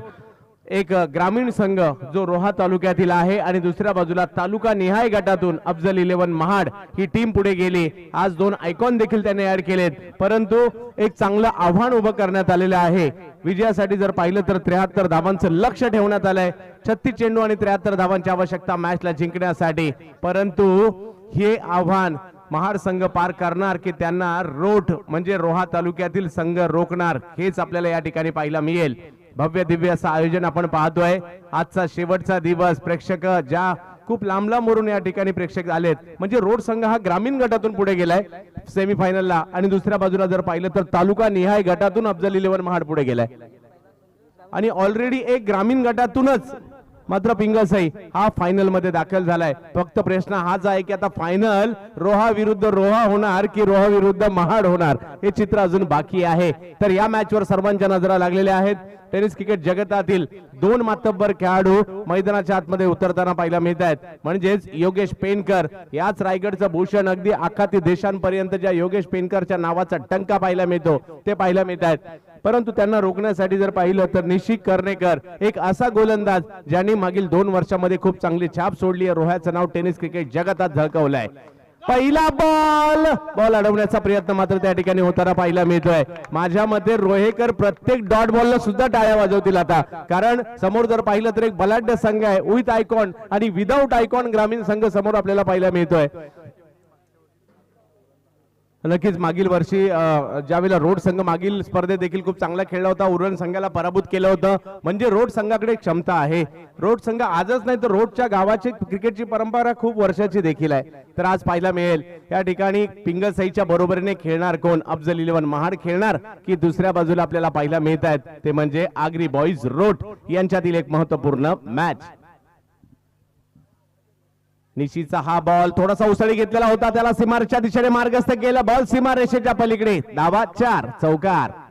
[SPEAKER 3] एक ग्रामीण संघ जो रोहा तालुक्यातील आहे आणि दुसऱ्या बाजूला तालुका निहाय गटातून अफजल 11 महाड ही टीम पुढे गेली. आज 2 आयकॉन देखील त्यांनी ऍड केलेत, परंतु एक चांगलं आव्हान उभं करण्यात आलेलं आहे. विजयासाठी जर पाहिलं तर 73 धावांचं लक्ष ठेवण्यात आलंय. 36 चेंडू आणि 73 धावांची आवश्यकता मॅचला जिंकण्यासाठी, परंतु हे आव्हान महाड संघ पार करणार की त्यांना रोठ म्हणजे रोहा तालुक्यातील संघ रोखणार, हेच आपल्याला या ठिकाणी पाहायला मिळेल. भव्य दिव्य असं आयोजन आपण पाहतोय. आजचा शेवटचा दिवस, प्रेक्षक ज्या खूप लांब लांबवरून या ठिकाणी प्रेक्षक आलेत, म्हणजे रोड संघ हा ग्रामीण गटातून पुढे गेलाय सेमीफायनलला आणि दुसऱ्या बाजूला जर पाहिलं तर तालुका निहाय गटातून अफजल 11 महाड पुढे गेलाय आणि ऑलरेडी एक ग्रामीण गटातूनच मात्र पिंगळसई हा फायनल मध्ये दाखल झालाय. फक्त प्रश्न हाच आहे की आता फायनल रोहा विरुद्ध रोहा होणार की रोहा विरुद्ध महाड होणार, हे चित्र अजून बाकी आहे. तर या मॅच वर सर्वांच्या नजरा लागलेल्या आहेत. टेनिस क्रिकेट जगतातील 2 मातब्बर खेळाडू मैदानाच्या आतमध्ये उतरताना पाहायला मिळत आहेत, म्हणजेच योगेश पेनकर. याच रायगडचं भूषण, अगदी आखाती देशांपर्यंत ज्या योगेश पेनकरच्या नावाचा टंका पाहायला मिळतो ते पाहायला मिळत आहेत. परंतु त्यांना रोखण्यासाठी जर पाहिलं तर निशिक कर्णेकर एक असा गोलंदाज ज्यांनी मागील 2 वर्षामध्ये खूप चांगली छाप सोडली आहे. रोह्याचं नाव टेनिस क्रिकेट जगतात झळकवलंय. पहिला बॉल अडवण्याचा प्रयत्न मात्र त्या ठिकाणी होताना पाहायला मिळतोय. माझ्या मते रोहेकर प्रत्येक डॉट बॉलला सुद्धा टाळ्या वाजवतील आता, कारण समोर जर पाहिलं तर एक बलाढ्य संघ आहे विथ आयकॉन आणि विदाऊट आयकॉन ग्रामीण संघ समोर आपल्याला पाहायला मिळतोय. नक्कीच मागील वर्षी ज्यावेळेला रोड संघ मागील स्पर्धेत देखील खूप चांगला खेळला होता, उरण संघाला पराभूत केलं होतं. म्हणजे रोड संघाकडे क्षमता आहे. रोड संघ आजच नाही तर रोडच्या गावाची क्रिकेटची परंपरा खूप वर्षाची देखील आहे. तर आज पाहायला मिळेल या ठिकाणी पिंगळसईच्या बरोबरीने खेळणार कोण, अफजल 11 महाड खेळणार की दुसऱ्या बाजूला आपल्याला पाहायला मिळत आहेत ते म्हणजे आगरी बॉईज रोड यांच्यातील एक महत्वपूर्ण मॅच. निशीचा हा बॉल थोडासा उसळी घेतलेला होता, त्याला सीमारेषेच्या दिशेने मार्गस्थ केला. बॉल सीमारेषेच्या पलीकडे, धावा 4, चौकार.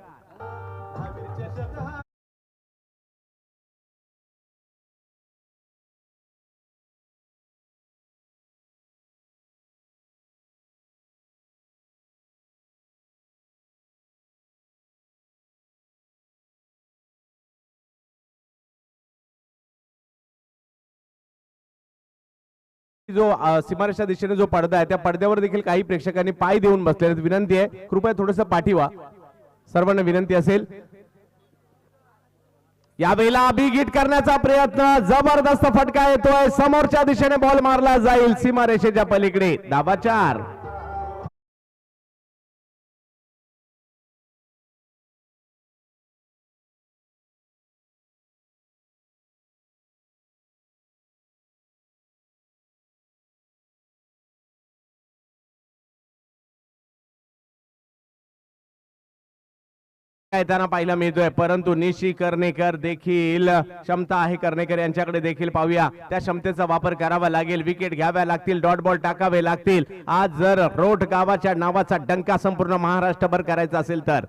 [SPEAKER 3] जो सीमारेषा दिशेने जो पडदा आहे त्या पडद्यावर देखील काही प्रेक्षकांनी पाय देऊन बसलेले. विनंती आहे कृपया थोडस पाठी व्हा, सर्वांना विनंती असेल. यावेळेला अभिगीत करण्याचा प्रयत्न, जबरदस्त फटका येतोय, समोरच्या दिशेने बॉल मारला जाईल सीमारेषेच्या पलीकडे, धावा 4. येताना पाहायला मिळतोय, परंतु निशी कर्णेकर देखील क्षमता आहे कर्णेकर यांच्याकडे देखील पाहूया. त्या क्षमतेचा वापर करावा लागेल, विकेट घ्याव्या लागतील, डॉट बॉल टाकावे लागतील. आज जर रोड गावाच्या नावाचा डंका संपूर्ण महाराष्ट्रभर करायचा असेल तर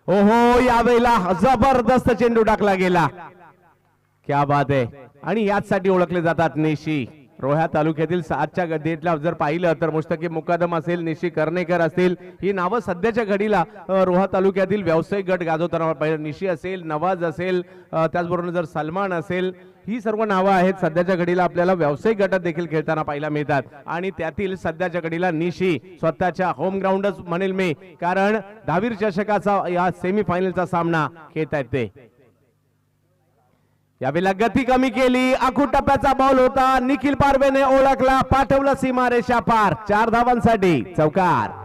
[SPEAKER 3] ओहो, यावेळेला जबरदस्त चेंडू टाकला गेला. क्या बात आहे. आणि याचसाठी ओळखले जातात निशी. रोहा तालुक्यातील आजच्या गड्डेतला जर पाहिलं तर मुस्तकीम मुकादम असेल, निशी कर्णेकर असतील, ही नावं सध्याच्या घडीला रोहा तालुक्यातील व्यावसायिक गट गाजवताना पाहिलं. निशी असेल, नवाज असेल, त्याचबरोबर जर सलमान असेल, ही सर्व नावं आहेत सध्याच्या घडीला आपल्याला व्यावसायिक गटात देखील खेळताना पाहायला मिळतात. आणि त्यातील सध्याच्या घडीला निशी स्वतःच्या होम ग्राउंडच म्हणेल मी, कारण दहावीर चषकाचा या सेमीफायनलचा सामना खेळतायत ते. यावेळेला गती कमी केली, आखूड टप्प्याचा बॉल होता, निखिल पारवेने ओळखला, पाठवला सीमारेषा पार, 4 धावांसाठी चौकार.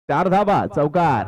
[SPEAKER 3] चार धावा चौकार.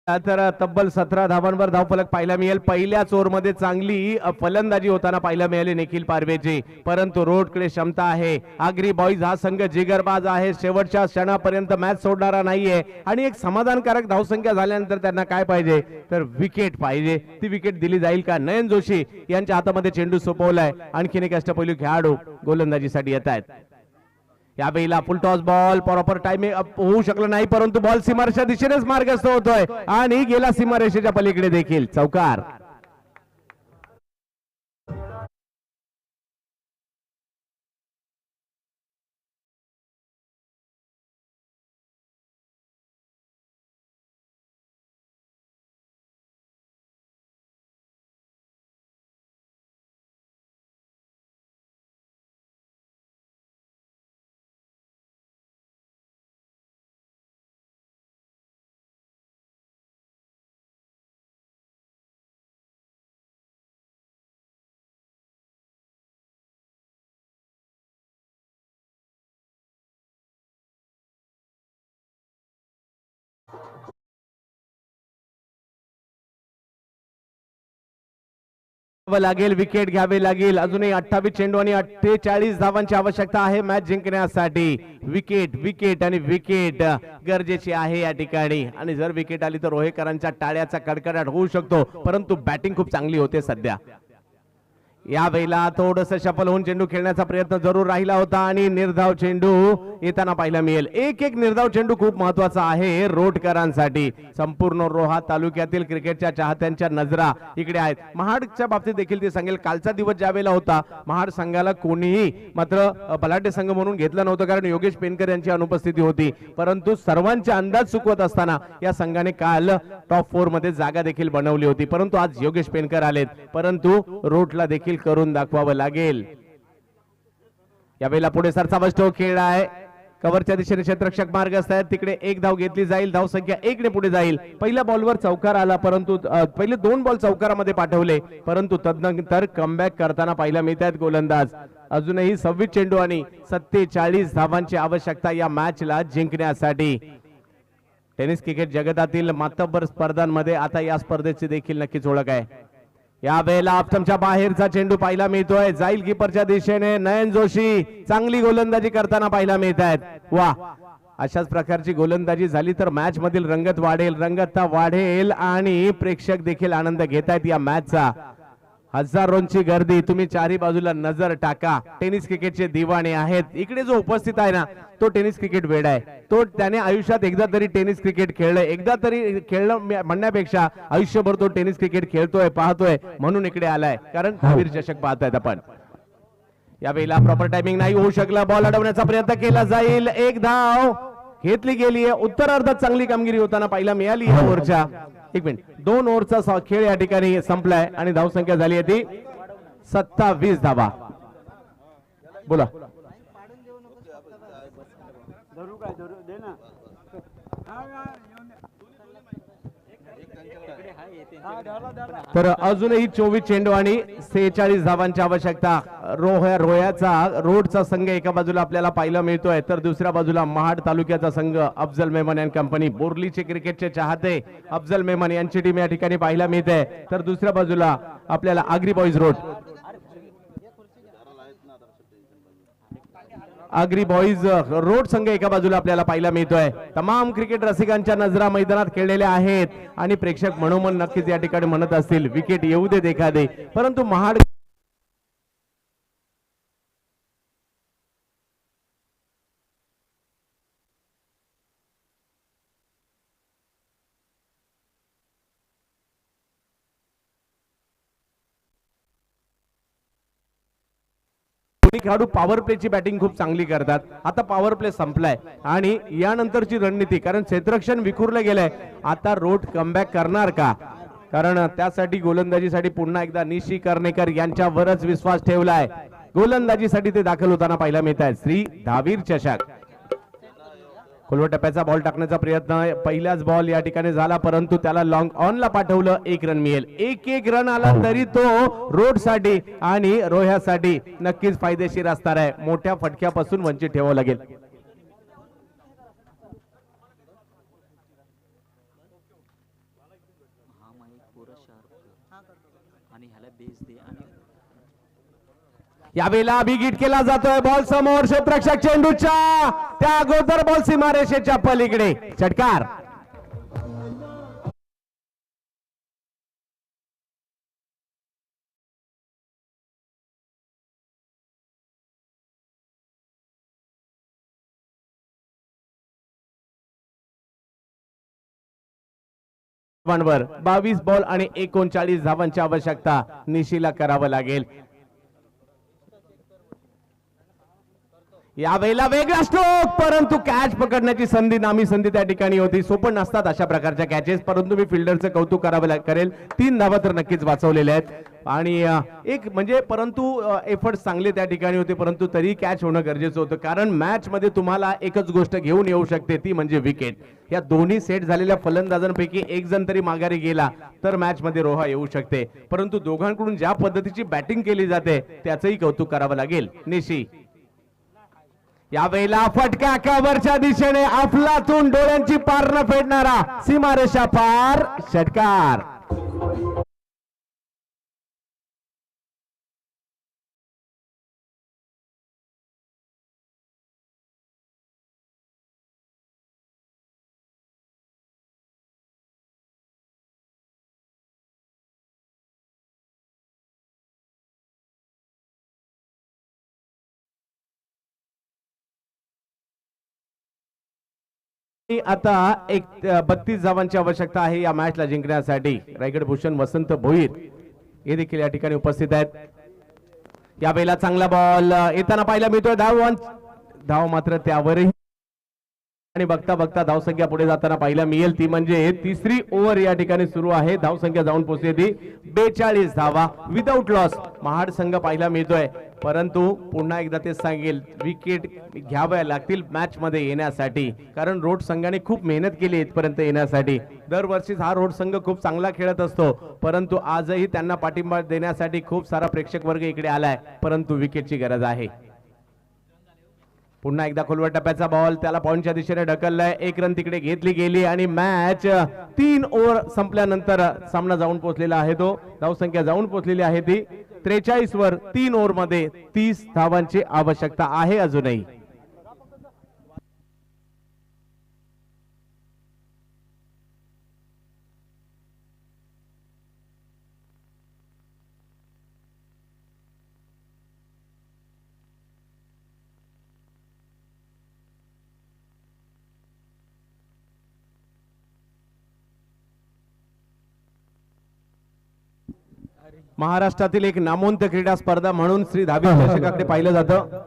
[SPEAKER 3] तर तब्बल 17 धावांवर धावफलक पाहायला मिळेल. पहिल्याच ओव्हरमध्ये चांगली फलंदाजी होताना पाहायला मिळाली निखिल पारवेची, परंतु रोडकडे क्षमता आहे. आगरी बॉईज हा संघ जिगरबाज आहे, शेवटच्या क्षणापर्यंत मॅच सोडणारा नाहीये आणि एक समाधानकारक धावसंख्या झाल्यानंतर त्यांना काय पाहिजे तर विकेट पाहिजे. ती विकेट दिली जाईल का? नयन जोशी यांच्या हातामध्ये चेंडू सोपवलाय. आणखीन एक अष्टपैलू खेळाडू गोलंदाजीसाठी येत आहेत. या वेळेला फुल टॉस बॉल प्रॉपर टाइमिंग होऊ शकलं नाही, परंतु बॉल सीमारेषेच्या दिशेनेच मार्गस्थ होतोय आणि गेला सीमारेषेच्या पलीकडे देखील चौकार. लागेल, विकेट घ्यावे लागेल. अजूनही 28 चेंडू आणि 48 धावांची आवश्यकता आहे मॅच जिंकण्यासाठी. विकेट विकेट आणि विकेट गरजेची आहे या ठिकाणी. आणि जर विकेट आली तर रोहेकरांच्या टाळ्याचा कडकडाट होऊ शकतो, परंतु बॅटिंग खूप चांगली होते सध्या. या वेळेला थोडस शफल होऊन चेंडू खेळण्याचा प्रयत्न जरूर राहिला होता आणि निर्धाव चेंडू येताना पाहायला मिळेल. एक एक निर्धाव चेंडू खूप महत्वाचा आहे रोडकरांसाठी. संपूर्ण रोहा तालुक्यातील क्रिकेटच्या चाहत्यांच्या नजरा इकडे आहेत. महाडच्या बाबतीत देखील ते सांगेल, कालचा दिवस ज्या वेळेला होता महाड संघाला कोणीही मात्र बलाढ्य संघ म्हणून घेतलं नव्हतं, कारण योगेश पेनकर यांची अनुपस्थिती होती. परंतु सर्वांचे अंदाज चुकवत असताना या संघाने काल टॉप 4 मध्ये जागा देखील बनवली होती. परंतु आज योगेश पेनकर आलेत, परंतु रोडला देखील करून दाखवावं लागेल. यावेळेला पुढे सरचा स्ट्रोक खेळला आहे. कव्हरच्या दिशेने क्षेत्ररक्षक मार्गस्थ आहेत, तिकडे एक धाव घेतली जाईल. धाव संख्या 1 ने पुढे जाईल. पहिल्या बॉलवर चौकार आला, परंतु पहिले 2 बॉल चौकारामध्ये पाठवले, परंतु तदनंतर कमबॅक करताना पाहायला मिळत आहेत गोलंदाज. अजूनही 26 चेंडू आणि 47 धावांची आवश्यकता या मॅचला जिंकण्यासाठी. टेनिस क्रिकेट जगतातील मातब्बर स्पर्धांमध्ये आता या स्पर्धेची देखील नक्कीच ओळख आहे. या वेळेला ऑप्शनच्या बाहेरचा चेंडू पाहायला मिळतोय, जाईल कीपरच्या दिशेने. नयन जोशी चांगली गोलंदाजी करताना पाहायला मिळत आहेत. वा, अशाच प्रकारची गोलंदाजी झाली तर मॅच मधील रंगत वाढेल, रंगतता वाढेल आणि प्रेक्षक देखील आनंद घेत आहेत या मॅचचा. हजारोंची गर्दी, तुम्ही चारी बाजूला नजर टाका. टेनिस क्रिकेटचे दिवाणे आहेत. इकडे जो उपस्थित आहे ना, तो टेनिस क्रिकेट वेडा आहे. तो त्याने आयुष्यात एकदा तरी टेनिस क्रिकेट खेळलंय, एकदा तरी खेळलं म्हणण्यापेक्षा आयुष्यभर तो टेनिस क्रिकेट खेळतोय, पाहतोय, म्हणून इकडे आलाय, कारण धावीर चषक पाहतायत आपण. यावेळेला प्रॉपर टायमिंग नाही होऊ शकला. बॉल अडवण्याचा प्रयत्न केला जाईल. एक धाव घेतली गेली आहे. उत्तरार्धात चांगली कामगिरी होताना पाहायला मिळाली या ओव्हरच्या. 1 मिनिट, 2 ओव्हरचा खेळ या ठिकाणी संपलाय आणि धावसंख्या झाली आहे ती 27 धावा. बोला. तर अजूनही 24 चेंडू आणि 46 धावांची आवश्यकता. रोडचा संघ एका बाजूला आपल्याला पाहायला मिळतोय, तर दुसऱ्या बाजूला महाड तालुक्याचा संघ अफजल मेमन अँड कंपनी. बोर्लीचे क्रिकेटचे चाहते अफजल मेमन यांची टीम या ठिकाणी पाहायला मिळते, तर दुसऱ्या बाजूला आपल्याला Agri boys road. Agri boys road संघ एका बाजूला आपल्याला पाहायला मिळतोय. तमाम क्रिकेट रसिकांच्या नजरा मैदानात खेळलेल्या आहेत आणि प्रेक्षक मनोमन नक्कीच या ठिकाणी म्हणत असतील विकेट येऊ दे देखा दे. परंतु महाड खेळाडू पॉवर प्लेची बॅटिंग खूप चांगली करतात. आता पॉवर प्ले संपलाय आणि यानंतरची रणनीती, कारण क्षेत्ररक्षण विखुरलं गेलंय, आता रोड कमबॅक करणार का? कारण त्यासाठी गोलंदाजीसाठी पुन्हा एकदा निशी कर्णेकर यांच्यावरच विश्वास ठेवलाय. गोलंदाजीसाठी ते दाखल होताना पाहायला मिळत आहेत. श्री धावीर चषक. खोलवर टप्प्याचा बॉल टाकण्याचा प्रयत्न पहिल्याच बॉल या ठिकाणी झाला, परंतु त्याला लॉंग ऑन ला पाठवलं. 1 रन मिळेल. एक रन आला तरी तो रोड साठी आणि रोह्यासाठी नक्कीच फायदेशीर असणार आहे. मोठ्या फटक्यापासून वंचित ठेवावं लागेल. यावेळेला बिगिट केला जातोय बॉल समोर क्षेत्ररक्षक चेंडूच्या त्या अगोदर बॉल सीमारेषेच्या पलीकडे षटकार. वर 22 बॉल आणि 39 धावांची आवश्यकता निशीला करावं लागेल. यावेळेला वेगळा स्ट्रोक, परंतु कॅच पकडण्याची संधी नामी संधी त्या ठिकाणी होती. सोपं नसतात अशा प्रकारच्या कॅचेस, परंतु मी फिल्डरचं कौतुक करावं करेल. 3 धावा तर नक्कीच वाचवलेल्या आहेत आणि एक म्हणजे परंतु एफर्ट्स चांगले त्या ठिकाणी होते, परंतु तरी कॅच होणं गरजेचं होतं. कारण मॅच मध्ये तुम्हाला एकच गोष्ट घेऊन येऊ शकते, ती म्हणजे विकेट. या दोन्ही सेट झालेल्या फलंदाजांपैकी एक जण तरी माघारी गेला तर मॅच मध्ये रोहा येऊ शकते, परंतु दोघांकडून ज्या पद्धतीची बॅटिंग केली जाते त्याचंही कौतुक करावं लागेल. निशी यावेळेला फटका कव्हरच्या दिशेने अफलातून डोळ्यांची पारणं फेडणारा सीमारेषा पार षटकार. आता एक 32 धावांची आवश्यकता आहे या मॅचला जिंकण्यासाठी. रायगड भूषण वसंत भोईर हे देखील या ठिकाणी उपस्थित आहेत. यावेळेला चांगला बॉल येताना पाहायला मिळतोय. धाव मात्र त्यावरही आणि बघता बघता धावसंख्या पुढे जाताना पाहायला मिळेल, ती म्हणजे तिसरी ओव्हर या ठिकाणी सुरू आहे. धावसंख्या जाऊन पोहोचली ती 42 धावा विदाऊट लॉस महाड संघ पाहायला मिळतोय. परंतु पुन्हा एकदा ते सांगेल, विकेट घ्याव्या लागतील मॅच मध्ये येण्यासाठी, कारण रोड संघाने खूप मेहनत केली इथपर्यंत येण्यासाठी. दरवर्षीच हा रोड संघ खूप चांगला खेळत असतो, परंतु आजही त्यांना पाठिंबा देण्यासाठी खूप सारा प्रेक्षक वर्ग इकडे आलाय, परंतु विकेटची गरज आहे. पुन्हा एकदा खोलवर टप्प्याचा बॉल त्याला पॉइंटच्या दिशेने ढकललाय. 1 रन तिकडे घेतली गेली आणि मॅच 3 ओव्हर संपल्यानंतर सामना जाऊन पोहोचलेला आहे. तो धावसंख्या जाऊन पोहोचलेली आहे ती 43 वर 3 ओव्हर मध्ये 30 धावांची आवश्यकता आहे अजूनही. महाराष्ट्रातील एक नामवंत क्रीडा स्पर्धा म्हणून श्री धाबी चषकाकडे पाहिलं जातं.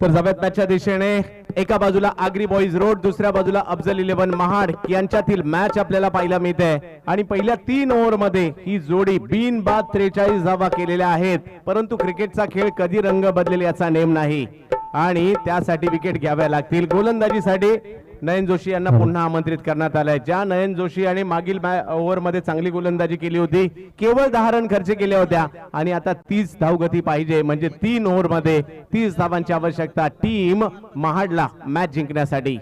[SPEAKER 3] तर जबात मॅचच्या दिशेने एका बाजूला आगरी बॉईज रोड, दुसऱ्या बाजूला अफजल 11 महाड यांच्यातील मॅच आपल्याला पाहायला मिळते. आणि पहिल्या 3 ओव्हर मध्ये ही जोडी बिनबाद 43 धावा केलेल्या आहेत. परंतु क्रिकेटचा खेळ कधी रंग बदलेल याचा नेम नाही आणि त्यासाठी विकेट घ्याव्या लागतील. गोलंदाजीसाठी नयन जोशी यांना पुन्हा आमंत्रित करण्यात आलंय. ज्या नयन जोशी यांनी मागील ओव्हर मध्ये चांगली गोलंदाजी केली होती, केवळ 10 रन खर्च केले होत्या आणि आता 30 धावगती पाहिजे, म्हणजे 3 ओव्हर मध्ये 30 धावांची आवश्यकता टीम महाडला मॅच जिंकण्यासाठी.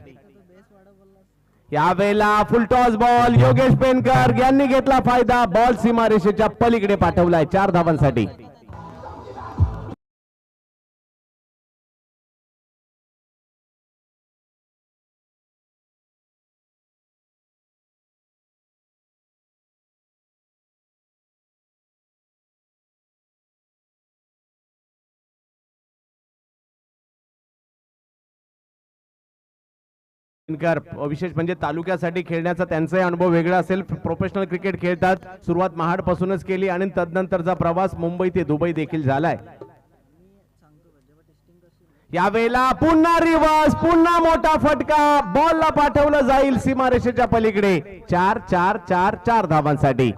[SPEAKER 3] यावेळेला फुलटॉस बॉल योगेश पेनकर यांनी घेतला फायदा. बॉल सीमारेषेच्या पलीकडे पाठवलाय 4 धावांसाठी. विशेष म्हणजे तालुक्यासाठी खेळण्याचा त्यांचाही अनुभव वेगळा असेल. प्रोफेशनल क्रिकेट खेळतात, सुरुवात महाड पासूनच केली आणि तदनंतरचा प्रवास मुंबई ते दुबई देखील झालाय. यावेळेला पुन्हा रिवर्स, पुन्हा मोठा फटका, बॉलला पाठवलं जाईल सीमारेषेच्या पलीकडे. 4 धावांसाठी.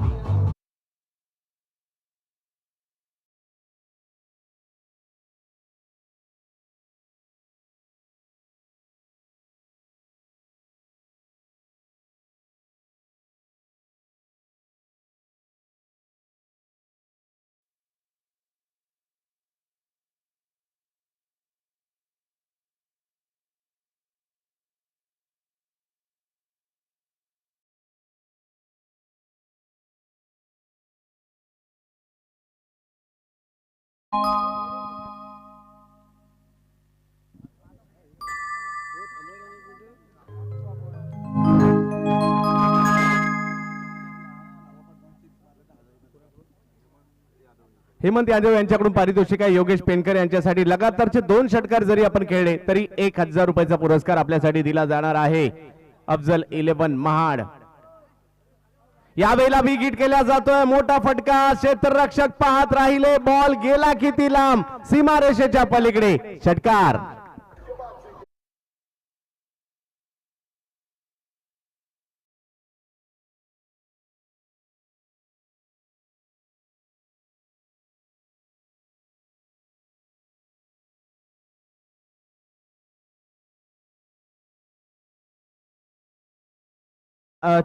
[SPEAKER 3] हेमंत यादव यांच्याकडून पारितोषिक आहे योगेश पेनकर यांच्यासाठी लगातारचे 2 षटकार जरी आपण खेळले तरी 1000 रुपयाचा पुरस्कार आपल्यासाठी दिला जाणार आहे. अफजल 11 महाड यावेळेला बी हिट केला जातोय. मोठा फटका, क्षेत्ररक्षक पाहत राहिले, बॉल गेला किती लांब, सीमारेषेच्या पलीकडे. षटकार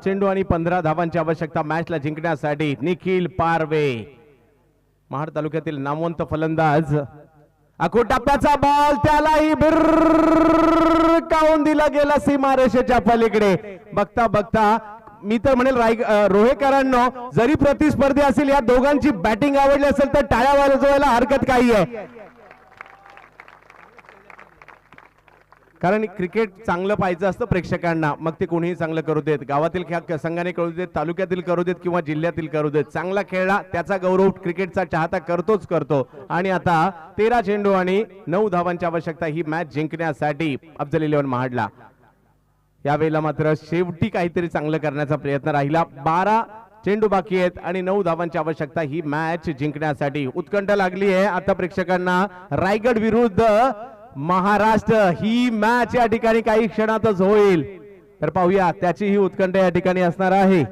[SPEAKER 3] चेंडू आणि 15 धावांची आवश्यकता मॅचला जिंकण्यासाठी. निखिल पारवे महाड तालुक्यातील नामवंत फलंदाज. आखूड टप्प्याचा बॉल, त्यालाही भिरकावून दिला गेला सीमारेषेच्या पलीकडे. बघता बघता मी तर म्हणेल रोहेकरांनो, जरी प्रतिस्पर्धी असेल या दोघांची बॅटिंग आवडली असेल तर टाळ्या वाजवायला हरकत काही आहे. कारण क्रिकेट चांगलं पाहायचं असतं प्रेक्षकांना, मग ते कोणीही चांगलं करू देत, गावातील संघाने करू देत, तालुक्यातील करू देत किंवा जिल्ह्यातील करू देत. चांगला खेळला त्याचा गौरव क्रिकेटचा चाहता करतोच करतो. आणि आता 13 चेंडू आणि 9 धावांची आवश्यकता ही मॅच जिंकण्यासाठी अफजल 11 महाडला. यावेळेला मात्र शेवटी काहीतरी चांगलं करण्याचा प्रयत्न राहिला. 12 चेंडू बाकी आहेत आणि 9 धावांची आवश्यकता ही मॅच जिंकण्यासाठी. उत्कंठ लागली आहे आता प्रेक्षकांना. रायगड विरुद्ध महाराष्ट्र ही मॅच या ठिकाणी काही क्षणातच होईल, तर पाहूया त्याची ही उत्कंठ या ठिकाणी असणार आहे.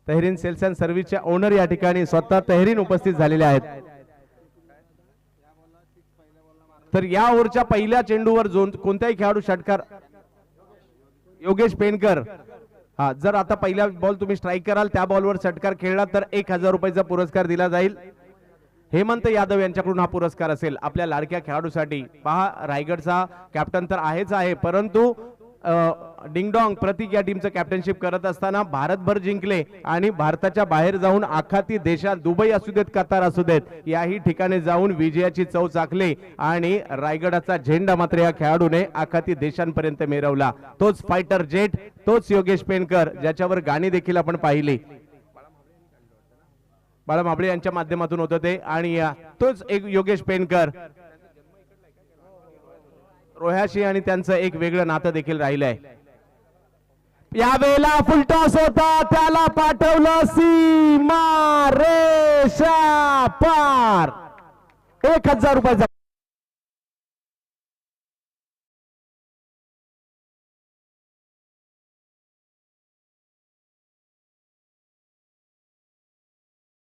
[SPEAKER 3] तहरीन सेल्स अँड सर्व्हिसच्या ओनर या ठिकाणी स्वतः तहरीन उपस्थित झालेले आहेत. तर या ओव्हरच्या पहिल्या चेंडूवर कोणताही खेळाडू षटकार, योगेश पेनकर, हा जर आता पहिला बॉल तुम्ही स्ट्राईक कराल त्या बॉलवर षटकार खेळला तर 1000 रुपयाचा पुरस्कार दिला जाईल. हेमंत यादव यांच्याकडून हा पुरस्कार असेल आपल्या लाडक्या खेळाडूसाठी. पहा रायगडचा कॅप्टन तर आहेच आहे, परंतु डिंगडॉंग प्रतीक या टीमचं कॅप्टनशिप करत असताना भारतभर जिंकले आणि भारताच्या बाहेर जाऊन आखाती देशात, दुबई असू देत, कतार असू देत, याही ठिकाणी जाऊन विजयाची चव चाखली आणि रायगडाचा झेंडा मात्र या खेळाडूने आखाती देशांपर्यंत मिरवला. तोच फायटर जेट, तोच योगेश पेनकर, ज्याच्यावर गाणी देखील आपण पाहिली. बाळा माबळे यांच्या माध्यमातून होतं ते. आणि तोच एक योगेश पेनकर, रोह्याशी आणि त्यांचं एक वेगळं नातं देखील राहिलंय. यावेळेला फुलटॉस होता, त्याला पाठवलं सीमा रेषा पार. 1000 रुपयाचा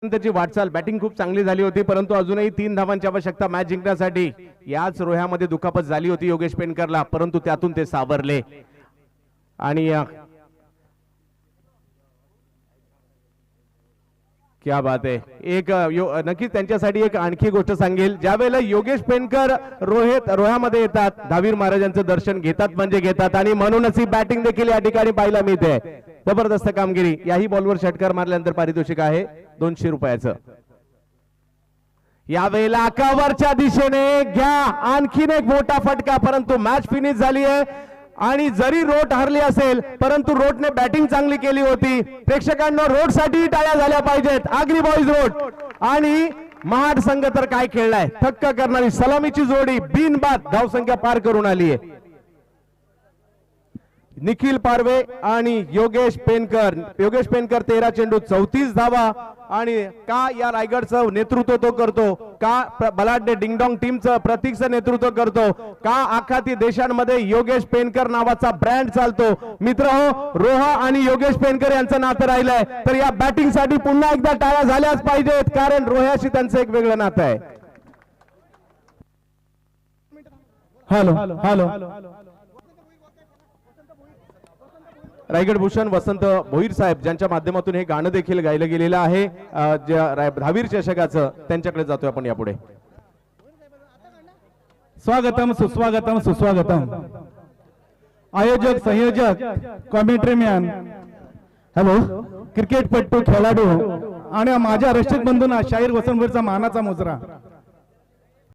[SPEAKER 3] त्याची वाटचाल. बॅटिंग खूप चांगली झाली होती, परंतु अजूनही 3 धावांची आवश्यकता मॅच जिंकण्यासाठी. याच रोह्यामध्ये दुखापत झाली होती योगेश पेनकरला, परंतु त्यातून ते सावरले. आणि क्या बात आहे. एक नक्कीच त्यांच्यासाठी एक आणखी गोष्ट सांगेल. ज्यावेळेला योगेश पेनकर रोह्यामध्ये येतात, दहावीर महाराजांचं दर्शन घेतात म्हणजे घेतात, आणि म्हणूनच ही बॅटिंग देखील या ठिकाणी पाहायला मिळते. जबरदस्त कामगिरी. याही बॉलवर षटकार मारल्यानंतर पारितोषिक आहे 200 रुपयाचं. यावेळेला कव्हरच्या दिशेने घ्या आणखीन एक मोठा फटका, परंतु मॅच फिनिश झाली आहे. आणि जरी रोट हरली असेल परंतु रोटने बॅटिंग चांगली केली होती. प्रेक्षकांना रोट साठी टाळ्या झाल्या पाहिजेत. आगरी बॉईज रोट आणि महाड संघ तर काय खेळलाय, थक्क करणारी सलामीची जोडी बिनबाद धावसंख्या पार करून आली आहे. निखिल पारवे आणि योगेश पेनकर. योगेश पेनकर 13 चेंडू 34 धावा. आणि का या रायगडचं नेतृत्व तो करतो, का बलाढ्य डिंगडॉंग टीमचं प्रतीकचं नेतृत्व करतो, का आखाती देशांमध्ये योगेश पेनकर नावाचा ब्रँड चालतो. मित्र हो, रोहा आणि योगेश पेनकर यांचं नातं राहिलंय, तर या बॅटिंग साठी पुन्हा एकदा टाळ्या झाल्याच पाहिजेत, कारण रोह्याशी त्यांचं एक वेगळं नातं आहे.
[SPEAKER 1] हॅलो हॅलो
[SPEAKER 3] रायगड भूषण वसंत भोईर साहेब ज्यांच्या माध्यमातून हे गाणं देखील गायलं गेलेलं आहे, दहावीर चषकाचं, त्यांच्याकडे जातोय आपण यापुढे.
[SPEAKER 1] स्वागतम सुस्वागतम सुस्वागतम. आयोजक, संयोजक, कॉमेंट्री मॅन, हॅलो, क्रिकेटपट्टू, खेळाडू
[SPEAKER 4] आणि माझ्या रक्षक बंधूंना शाहीर वसंतवीरचा मानाचा मुजरा.